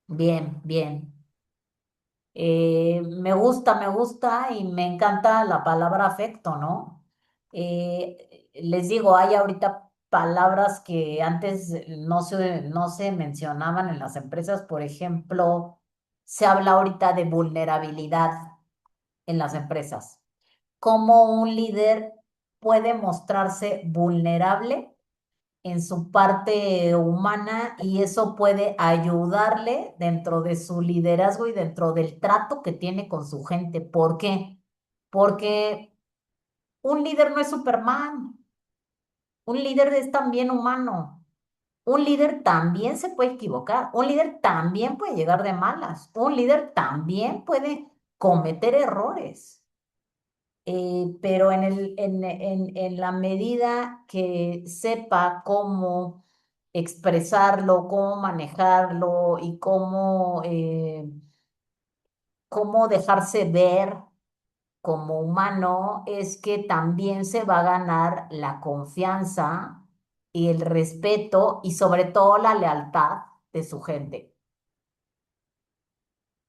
Bien, bien. Me gusta y me encanta la palabra afecto, ¿no? Les digo, hay ahorita palabras que antes no se mencionaban en las empresas. Por ejemplo, se habla ahorita de vulnerabilidad en las empresas. ¿Cómo un líder puede mostrarse vulnerable en su parte humana y eso puede ayudarle dentro de su liderazgo y dentro del trato que tiene con su gente? ¿Por qué? Porque un líder no es Superman, un líder es también humano, un líder también se puede equivocar, un líder también puede llegar de malas, un líder también puede cometer errores. Pero en la medida que sepa cómo expresarlo, cómo manejarlo y cómo dejarse ver como humano es que también se va a ganar la confianza y el respeto y sobre todo la lealtad de su gente.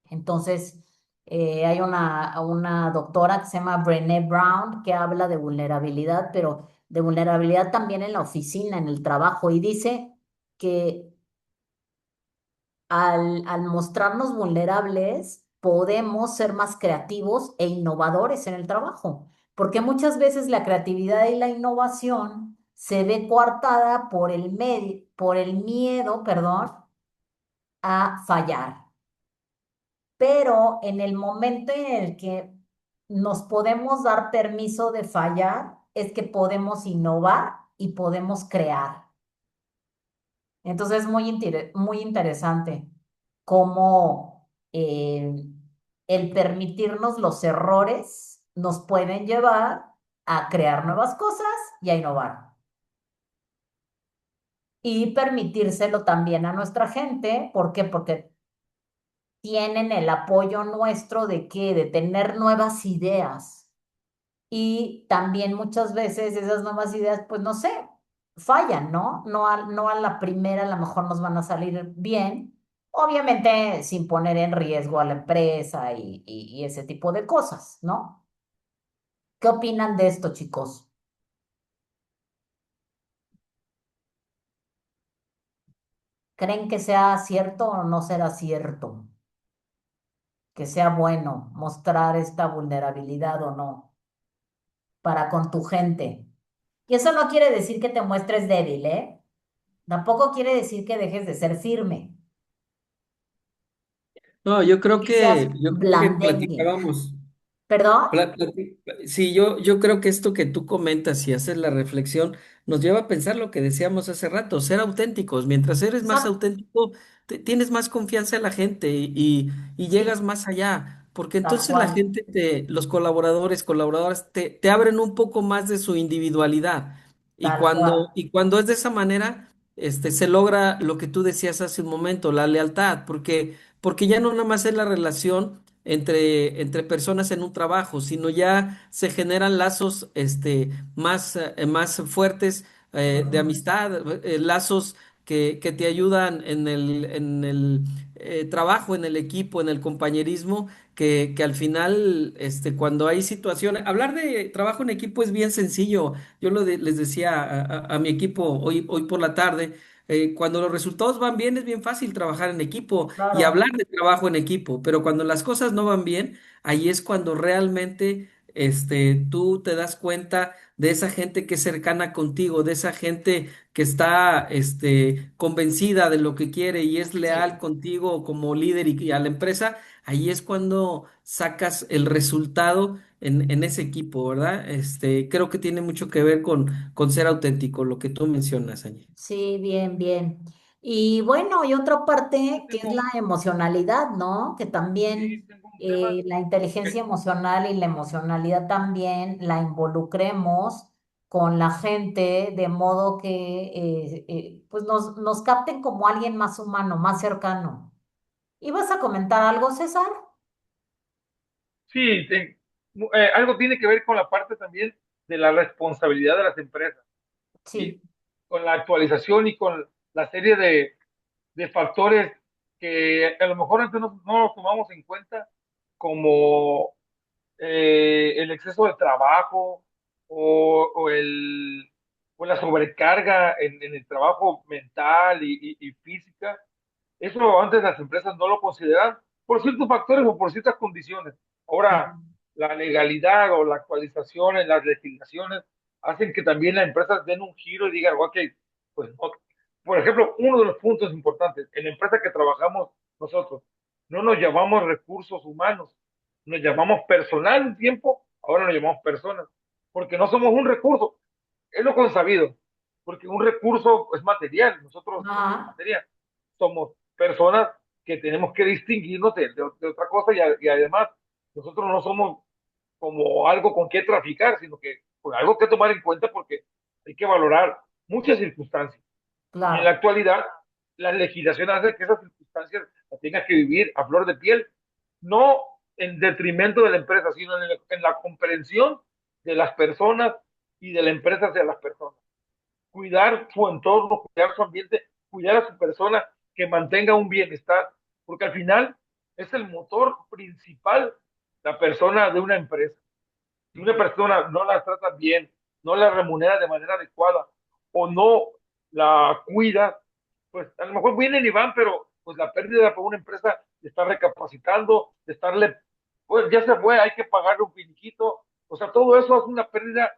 Entonces, hay una doctora que se llama Brené Brown que habla de vulnerabilidad, pero de vulnerabilidad también en la oficina, en el trabajo, y dice que al mostrarnos vulnerables podemos ser más creativos e innovadores en el trabajo, porque muchas veces la creatividad y la innovación se ve coartada por el miedo, perdón, a fallar. Pero en el momento en el que nos podemos dar permiso de fallar, es que podemos innovar y podemos crear. Entonces es muy interesante cómo el permitirnos los errores nos pueden llevar a crear nuevas cosas y a innovar. Y permitírselo también a nuestra gente. ¿Por qué? Porque tienen el apoyo nuestro de qué, de tener nuevas ideas. Y también muchas veces esas nuevas ideas, pues no sé, fallan, ¿no? No a la primera a lo mejor nos van a salir bien, obviamente sin poner en riesgo a la empresa y ese tipo de cosas, ¿no? ¿Qué opinan de esto, chicos? ¿Creen que sea cierto o no será cierto? Que sea bueno mostrar esta vulnerabilidad o no para con tu gente. Y eso no quiere decir que te muestres débil, ¿eh? Tampoco quiere decir que dejes de ser firme, No, que seas yo creo que blandengue. platicábamos. ¿Perdón? Sí, yo creo que esto que tú comentas y haces la reflexión nos lleva a pensar lo que decíamos hace rato, ser auténticos. Mientras eres más Exacto, auténtico, tienes más confianza en la gente y llegas sí, más allá, porque tal entonces la cual. gente, los colaboradoras, te abren un poco más de su individualidad. Tal cual. Y cuando es de esa manera, se logra lo que tú decías hace un momento, la lealtad, porque ya no nada más es la relación entre personas en un trabajo, sino ya se generan lazos más fuertes de Ujú. amistad, lazos que te ayudan en el trabajo, en el equipo, en el compañerismo, que al final, cuando hay situaciones, hablar de trabajo en equipo es bien sencillo. Les decía a mi equipo hoy por la tarde. Cuando los resultados van bien, es bien fácil trabajar en equipo y Claro. hablar de trabajo en equipo, pero cuando las cosas no van bien, ahí es cuando realmente tú te das cuenta de esa gente que es cercana contigo, de esa gente que está convencida de lo que quiere y es leal Sí, contigo como líder y a la empresa, ahí es cuando sacas el resultado en ese equipo, ¿verdad? Creo que tiene mucho que ver con ser auténtico, lo que tú mencionas, Angie. sí, bien, bien. Y bueno, y otra parte que es la Tengo, emocionalidad, ¿no? Que sí, también tengo un tema la inteligencia que emocional y la emocionalidad también la involucremos con la gente de modo que pues nos capten como alguien más humano, más cercano. ¿Ibas a comentar algo, César? sí, algo tiene que ver con la parte también de la responsabilidad de las empresas, ¿sí? Sí, Con la actualización y con la serie de factores que a lo mejor antes no los tomamos en cuenta, como el exceso de trabajo o la sobrecarga en el trabajo mental y física. Eso antes las empresas no lo consideraban por ciertos factores o por ciertas condiciones. Ahora, claro, la legalidad o la actualización en las legislaciones hacen que también las empresas den un giro y digan, ok, pues, ok. Por ejemplo, uno de los puntos importantes, en la empresa que trabajamos nosotros, no nos llamamos recursos humanos, nos llamamos personal un tiempo, ahora nos llamamos personas, porque no somos un recurso, es lo consabido, porque un recurso es material, nosotros no somos ajá, material, somos personas que tenemos que distinguirnos de otra cosa y además nosotros no somos como algo con que traficar, sino que pues, algo que tomar en cuenta porque hay que valorar muchas circunstancias. Y en la claro, actualidad, la legislación hace que esas circunstancias las tengas que vivir a flor de piel, no en detrimento de la empresa, sino en la comprensión de las personas y de la empresa hacia las personas. Cuidar su entorno, cuidar su ambiente, cuidar a su persona, que mantenga un bienestar, porque al final es el motor principal la persona de una empresa. Si una persona no la trata bien, no la remunera de manera adecuada o no la cuida, pues a lo mejor vienen y van, pero pues la pérdida para una empresa de estar recapacitando, de estarle, pues ya se fue, hay que pagarle un finiquito, o sea, todo eso es una pérdida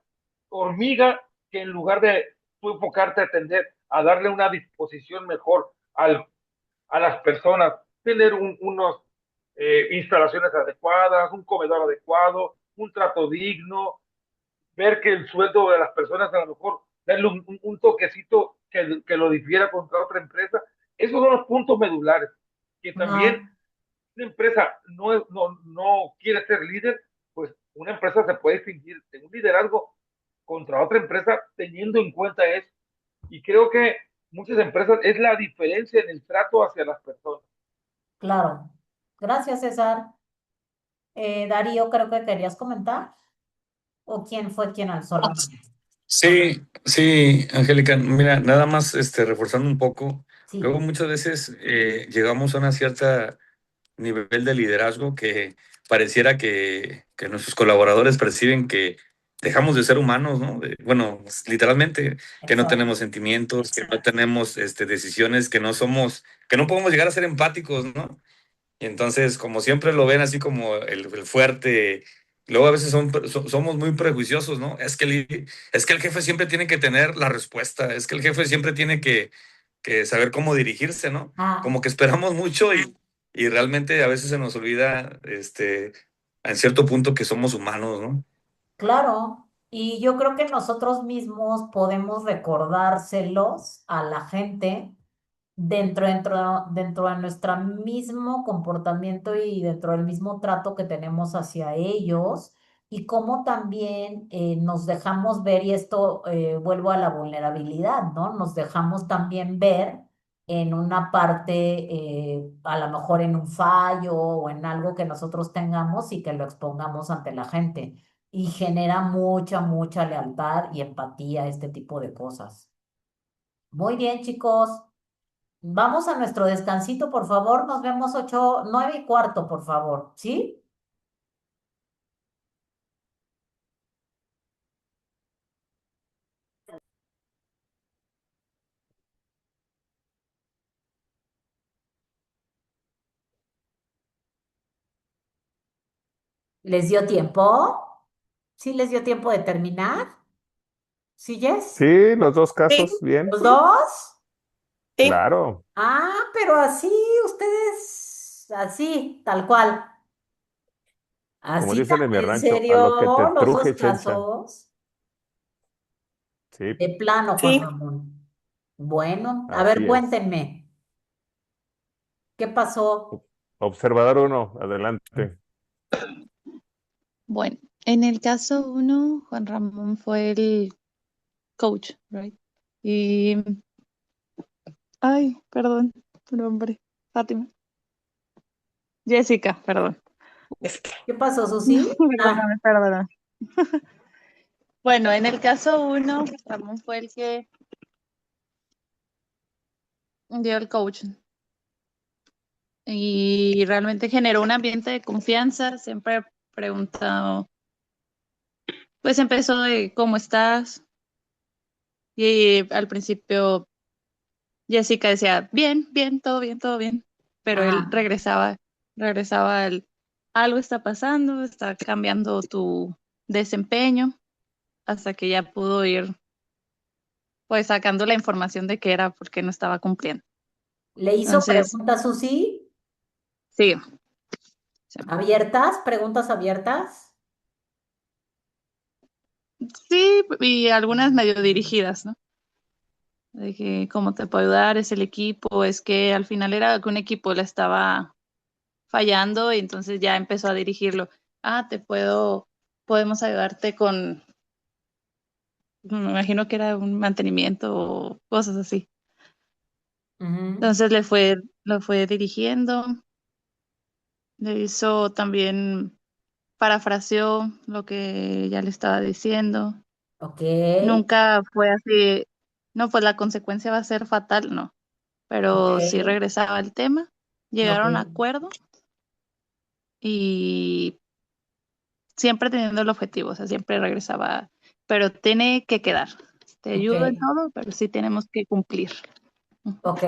hormiga que en lugar de tú enfocarte a atender, a darle una disposición mejor a las personas, tener unos instalaciones adecuadas, un comedor adecuado, un trato digno, ver que el sueldo de las personas a lo mejor darle un toquecito que lo difiera contra otra empresa. Esos son los puntos medulares, que también No, una empresa no quiere ser líder, pues una empresa se puede fingir de un liderazgo contra otra empresa teniendo en cuenta eso. Y creo que muchas empresas es la diferencia en el trato hacia las personas. claro. Gracias, César. Darío, creo que querías comentar. ¿O quién fue quien alzó la mano? Sí, sí, Angélica, mira, nada más reforzando un poco, luego Sí. muchas veces llegamos a una cierta nivel de liderazgo que pareciera que nuestros colaboradores perciben que dejamos de ser humanos, ¿no? Bueno, literalmente, que no tenemos Exacto. sentimientos, que no tenemos decisiones, que no somos, que no podemos llegar a ser empáticos, ¿no? Y entonces, como siempre lo ven así como el fuerte, luego a veces somos muy prejuiciosos, ¿no? Es que el jefe siempre tiene que tener la respuesta, es que el jefe siempre tiene que saber cómo dirigirse, ¿no? Ah, Como que esperamos mucho y realmente a veces se nos olvida, en cierto punto que somos humanos, ¿no? claro. Y yo creo que nosotros mismos podemos recordárselos a la gente dentro de nuestro mismo comportamiento y dentro del mismo trato que tenemos hacia ellos y cómo también nos dejamos ver, y esto vuelvo a la vulnerabilidad, ¿no? Nos dejamos también ver en una parte, a lo mejor en un fallo o en algo que nosotros tengamos y que lo expongamos ante la gente. Y genera mucha, mucha lealtad y empatía, este tipo de cosas. Muy bien, chicos. Vamos a nuestro descansito, por favor. Nos vemos 9:15, por favor. ¿Sí? ¿Les dio tiempo? ¿Sí les dio tiempo de terminar? ¿Sí, Jess? Sí, los dos Sí, casos, bien, ¿Los dos? sí. claro. Ah, pero así, ustedes, así, tal cual. Como Así dicen tan en mi en rancho, a lo que te serio, los dos truje, chencha. casos. Sí, De plano, Juan Sí, Ramón. Bueno, a ver, así es. cuéntenme. ¿Qué pasó? Observador uno, adelante. Bueno, en el caso uno, Juan Ramón fue el coach, right? Y, ay, perdón, tu nombre, Fátima. Jessica, perdón. ¿Qué pasó, Susi? Ah, Perdóname, perdóname. Bueno, en el caso uno, Ramón fue el que dio el coach y realmente generó un ambiente de confianza. Siempre preguntado, pues empezó de cómo estás y al principio Jessica decía, bien, bien, todo bien, todo bien, pero él ajá. regresaba al, algo está pasando, está cambiando tu desempeño, hasta que ya pudo ir pues sacando la información de que era porque no estaba cumpliendo. ¿Le hizo Entonces, preguntas, Susi? sí, ¿Abiertas? ¿Preguntas abiertas? sí, y algunas medio dirigidas, ¿no? De que cómo te puedo ayudar, es el equipo, es que al final era que un equipo le estaba fallando y entonces ya empezó a dirigirlo. Ah, podemos ayudarte con, me imagino que era un mantenimiento o cosas así. Ujú. Entonces lo fue dirigiendo Le hizo también, parafraseó lo que ya le estaba diciendo. Ok, Nunca fue así, no, pues la consecuencia va a ser fatal, no. ok, Pero sí regresaba al tema, ok, llegaron a acuerdo y siempre teniendo el objetivo, o sea, siempre regresaba, pero tiene que quedar. Te ok, ayudo en todo, pero sí tenemos que cumplir. ok,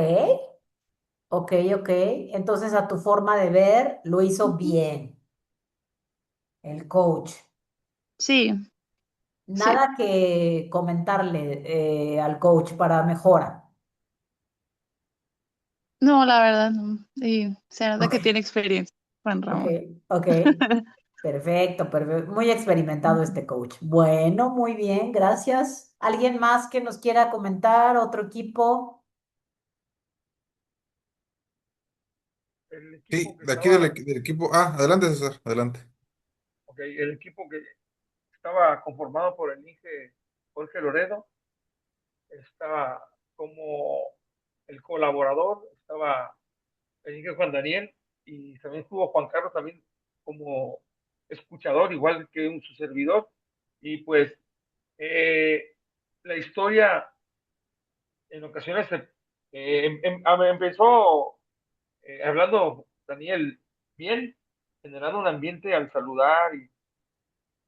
ok, ok. Entonces, a tu forma de ver, lo hizo Ujú. bien el coach. Sí, sí. Nada que comentarle al coach para mejora. No, la verdad no. Y se nota que Ok, tiene experiencia, Juan ok, Ramón. ok. Perfecto, perfecto. Muy experimentado este coach. Bueno, muy bien, gracias. ¿Alguien más que nos quiera comentar? ¿Otro equipo? El equipo Sí, que de aquí del, estaba, del equipo. Ah, adelante, César, adelante. ok, el equipo que estaba conformado por el Inge Jorge Loredo, estaba como el colaborador, estaba el Inge Juan Daniel y también estuvo Juan Carlos también como escuchador, igual que su servidor. Y pues eh, la historia en ocasiones empezó hablando Daniel bien, generando un ambiente al saludar y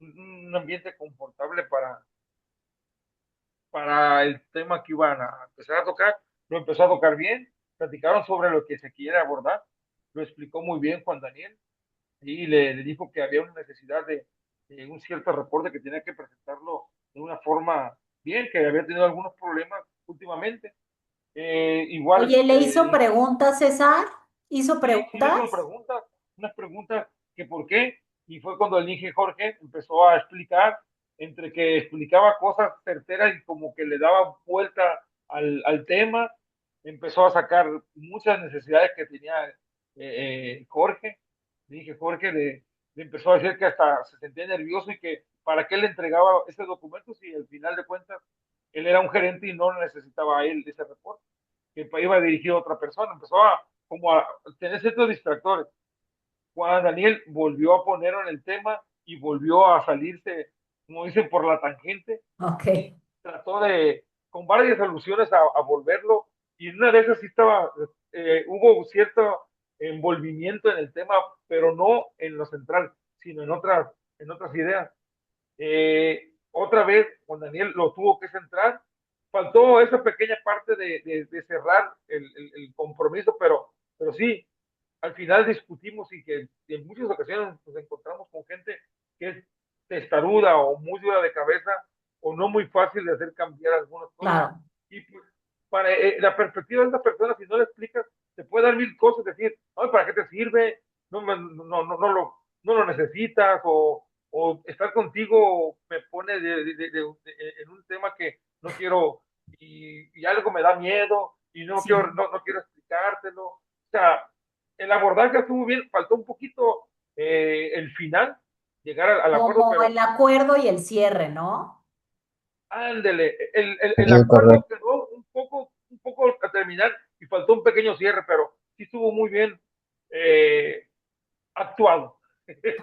un ambiente confortable para el tema que iban a empezar a tocar. Lo empezó a tocar bien, platicaron sobre lo que se quiere abordar, lo explicó muy bien Juan Daniel y le dijo que había una necesidad de un cierto reporte que tenía que presentarlo de una forma bien, que había tenido algunos problemas últimamente. Igual, Oye, ¿le hizo preguntas, César? ¿Hizo sí, le hizo preguntas? unas preguntas que por qué, y fue cuando el Inge Jorge empezó a explicar, entre que explicaba cosas certeras y como que le daba vuelta al tema, empezó a sacar muchas necesidades que tenía Jorge. El Inge Jorge le empezó a decir que hasta se sentía nervioso y que para qué le entregaba ese documento si al final de cuentas él era un gerente y no necesitaba a él ese reporte, que iba dirigido a otra persona. Empezó a como a tener ciertos distractores. Juan Daniel volvió a ponerlo en el tema y volvió a salirse, como dicen, por la tangente Ok, y trató de, con varias alusiones, a volverlo. Y en una de esas sí estaba, hubo cierto envolvimiento en el tema, pero no en lo central, sino en otras ideas. Otra vez, Juan Daniel lo tuvo que centrar. Faltó esa pequeña parte de cerrar el compromiso, pero sí, al final discutimos y que en muchas ocasiones nos encontramos con gente que es testaruda o muy dura de cabeza o no muy fácil de hacer cambiar algunas cosas. claro. Y pues, para la perspectiva de esta persona, si no le explicas, te puede dar mil cosas, decir, ay, ¿para qué te sirve? No lo necesitas o estar contigo me pone en un tema que no quiero y algo me da miedo y Sí. no quiero explicártelo. O sea, el abordaje estuvo bien, faltó un poquito el final, llegar al acuerdo, Como pero el acuerdo y el cierre, ¿no? ándele, Sí, el acuerdo correcto. quedó un poco a terminar y faltó un pequeño cierre, pero sí estuvo muy bien actuado.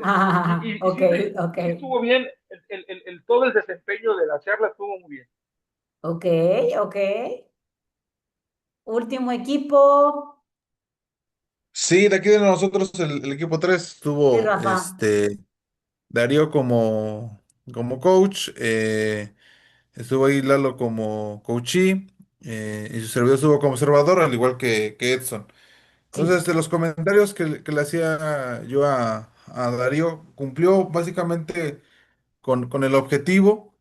Ah, ok, ok, Y sí estuvo bien, todo el desempeño de la charla estuvo muy bien. ok, ok. Último equipo. Sí, de aquí de nosotros el equipo 3 Sí, estuvo Rafa. Darío como coach, estuvo ahí Lalo como coachee, y su servidor estuvo como observador, al igual que Edson. Sí. Entonces, de los comentarios que le hacía yo a Darío, cumplió básicamente con el objetivo.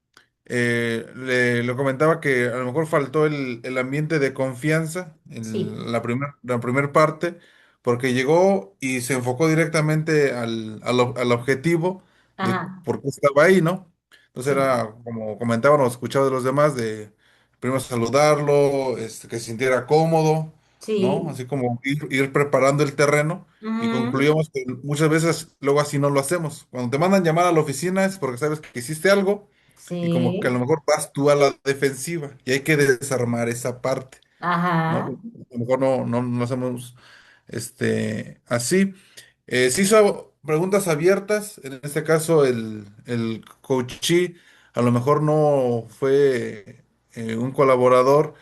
Le comentaba que a lo mejor faltó el ambiente de confianza Sí. en la primer parte, porque llegó y se enfocó directamente al objetivo de Ajá. por qué estaba ahí, ¿no? Entonces Sí. era como comentaban o escuchaba de los demás, de primero saludarlo, que se sintiera cómodo, ¿no? Sí. Así como ir preparando el terreno. Y Ujú. concluimos que muchas veces luego así no lo hacemos. Cuando te mandan llamar a la oficina es porque sabes que hiciste algo y como que a lo Sí. mejor vas tú a la defensiva y hay que desarmar esa parte, ¿no? Ajá. Porque a lo mejor no hacemos así. Se hizo preguntas abiertas, en este caso el coachee a lo mejor no fue un colaborador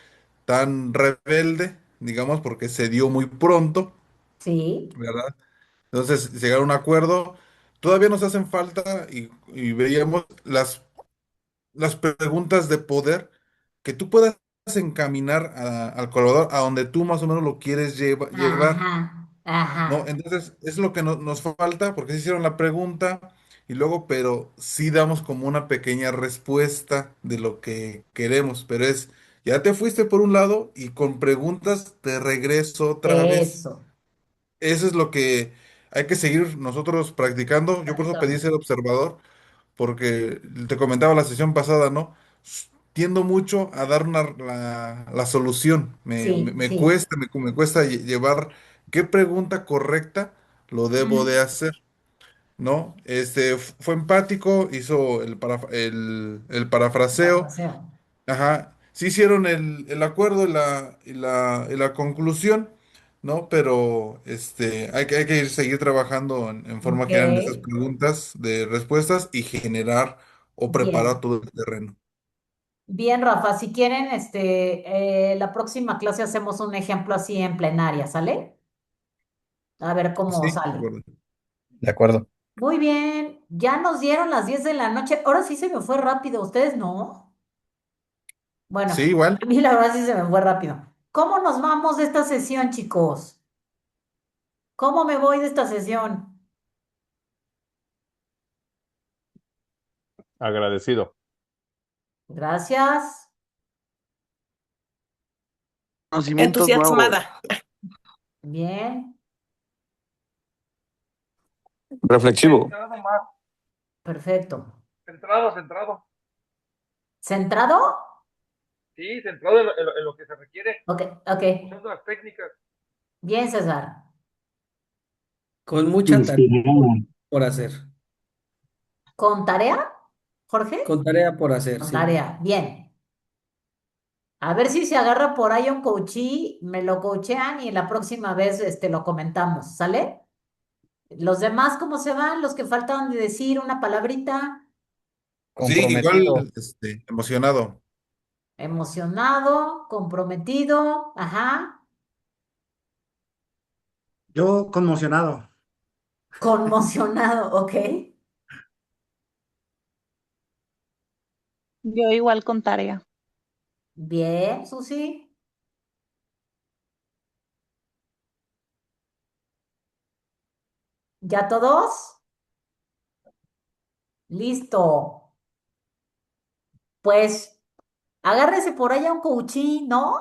tan rebelde, digamos, porque se dio muy pronto, Sí, ¿verdad? Entonces llegaron a un acuerdo. Todavía nos hacen falta y veíamos las preguntas de poder que tú puedas encaminar al colaborador a donde tú más o menos lo quieres llevar. ajá, ¿No? ajá, Entonces, es lo que nos falta, porque se hicieron la pregunta y luego, pero sí damos como una pequeña respuesta de lo que queremos, pero es, ya te fuiste por un lado y con preguntas te regreso otra vez. eso, Eso es lo que hay que seguir nosotros practicando. Yo por eso pedí exactamente. ser observador, porque te comentaba la sesión pasada, ¿no? Tiendo mucho a dar la solución. Sí, Me sí, cuesta, me cuesta llevar qué pregunta correcta lo debo de mm, hacer, ¿no? Fue empático, hizo el parafraseo. parafraseo. Ajá, sí hicieron el acuerdo y la conclusión, ¿no? Pero hay que seguir trabajando en forma Ok, general en estas preguntas de respuestas y generar o preparar bien. todo el terreno. Bien, Rafa, si quieren, la próxima clase hacemos un ejemplo así en plenaria, ¿sale? A ver cómo Sí, de sale. acuerdo. De acuerdo. Muy bien, ya nos dieron las 10 de la noche. Ahora sí se me fue rápido, ¿ustedes no? Sí, Bueno, igual. a mí la verdad sí se me fue rápido. ¿Cómo nos vamos de esta sesión, chicos? ¿Cómo me voy de esta sesión? Agradecido. Gracias. Conocimientos nuevos. Entusiasmada. Bien, Reflexivo. Centrado más, perfecto. centrado. ¿Centrado? Sí, centrado en lo que se requiere, Ok, ok. usando las técnicas. Bien, César. Con mucha tarea Inspirado. por hacer. ¿Con tarea, Jorge? Con tarea por hacer, Con sí. tarea. Bien. A ver si se agarra por ahí un coachí, me lo coachean y la próxima vez lo comentamos, ¿sale? Los demás, ¿cómo se van? Los que faltaban de decir una palabrita, Sí, igual, Comprometido. emocionado. emocionado, comprometido, ajá, Yo conmocionado. conmocionado, ok. Yo igual con tarea. Bien, Susi. ¿Ya todos? Listo. Pues agárrese por allá un coachí, ¿no?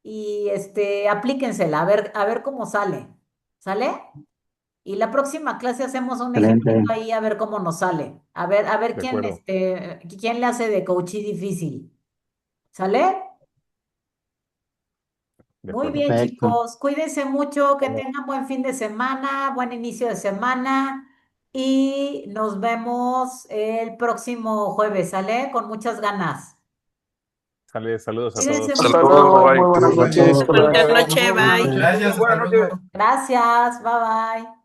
Y aplíquensela, a ver cómo sale. ¿Sale? Y la próxima clase hacemos un ejemplito Excelente. ahí a ver cómo nos sale. A ver De quién, acuerdo. quién le hace de coachí difícil. ¿Sale? De Muy acuerdo. bien, Perfecto. chicos. Cuídense mucho, que tengan buen fin de semana, buen inicio de semana y nos vemos el próximo jueves, ¿sale? Con muchas ganas. Sale, saludos a Cuídense todos. Hasta mucho. luego, muy Que buenas les vaya. noches. Saludos. Hasta luego. Bonita Nos noche, vemos. Buenas bye. noches. Gracias, buenas noches. Gracias, bye bye.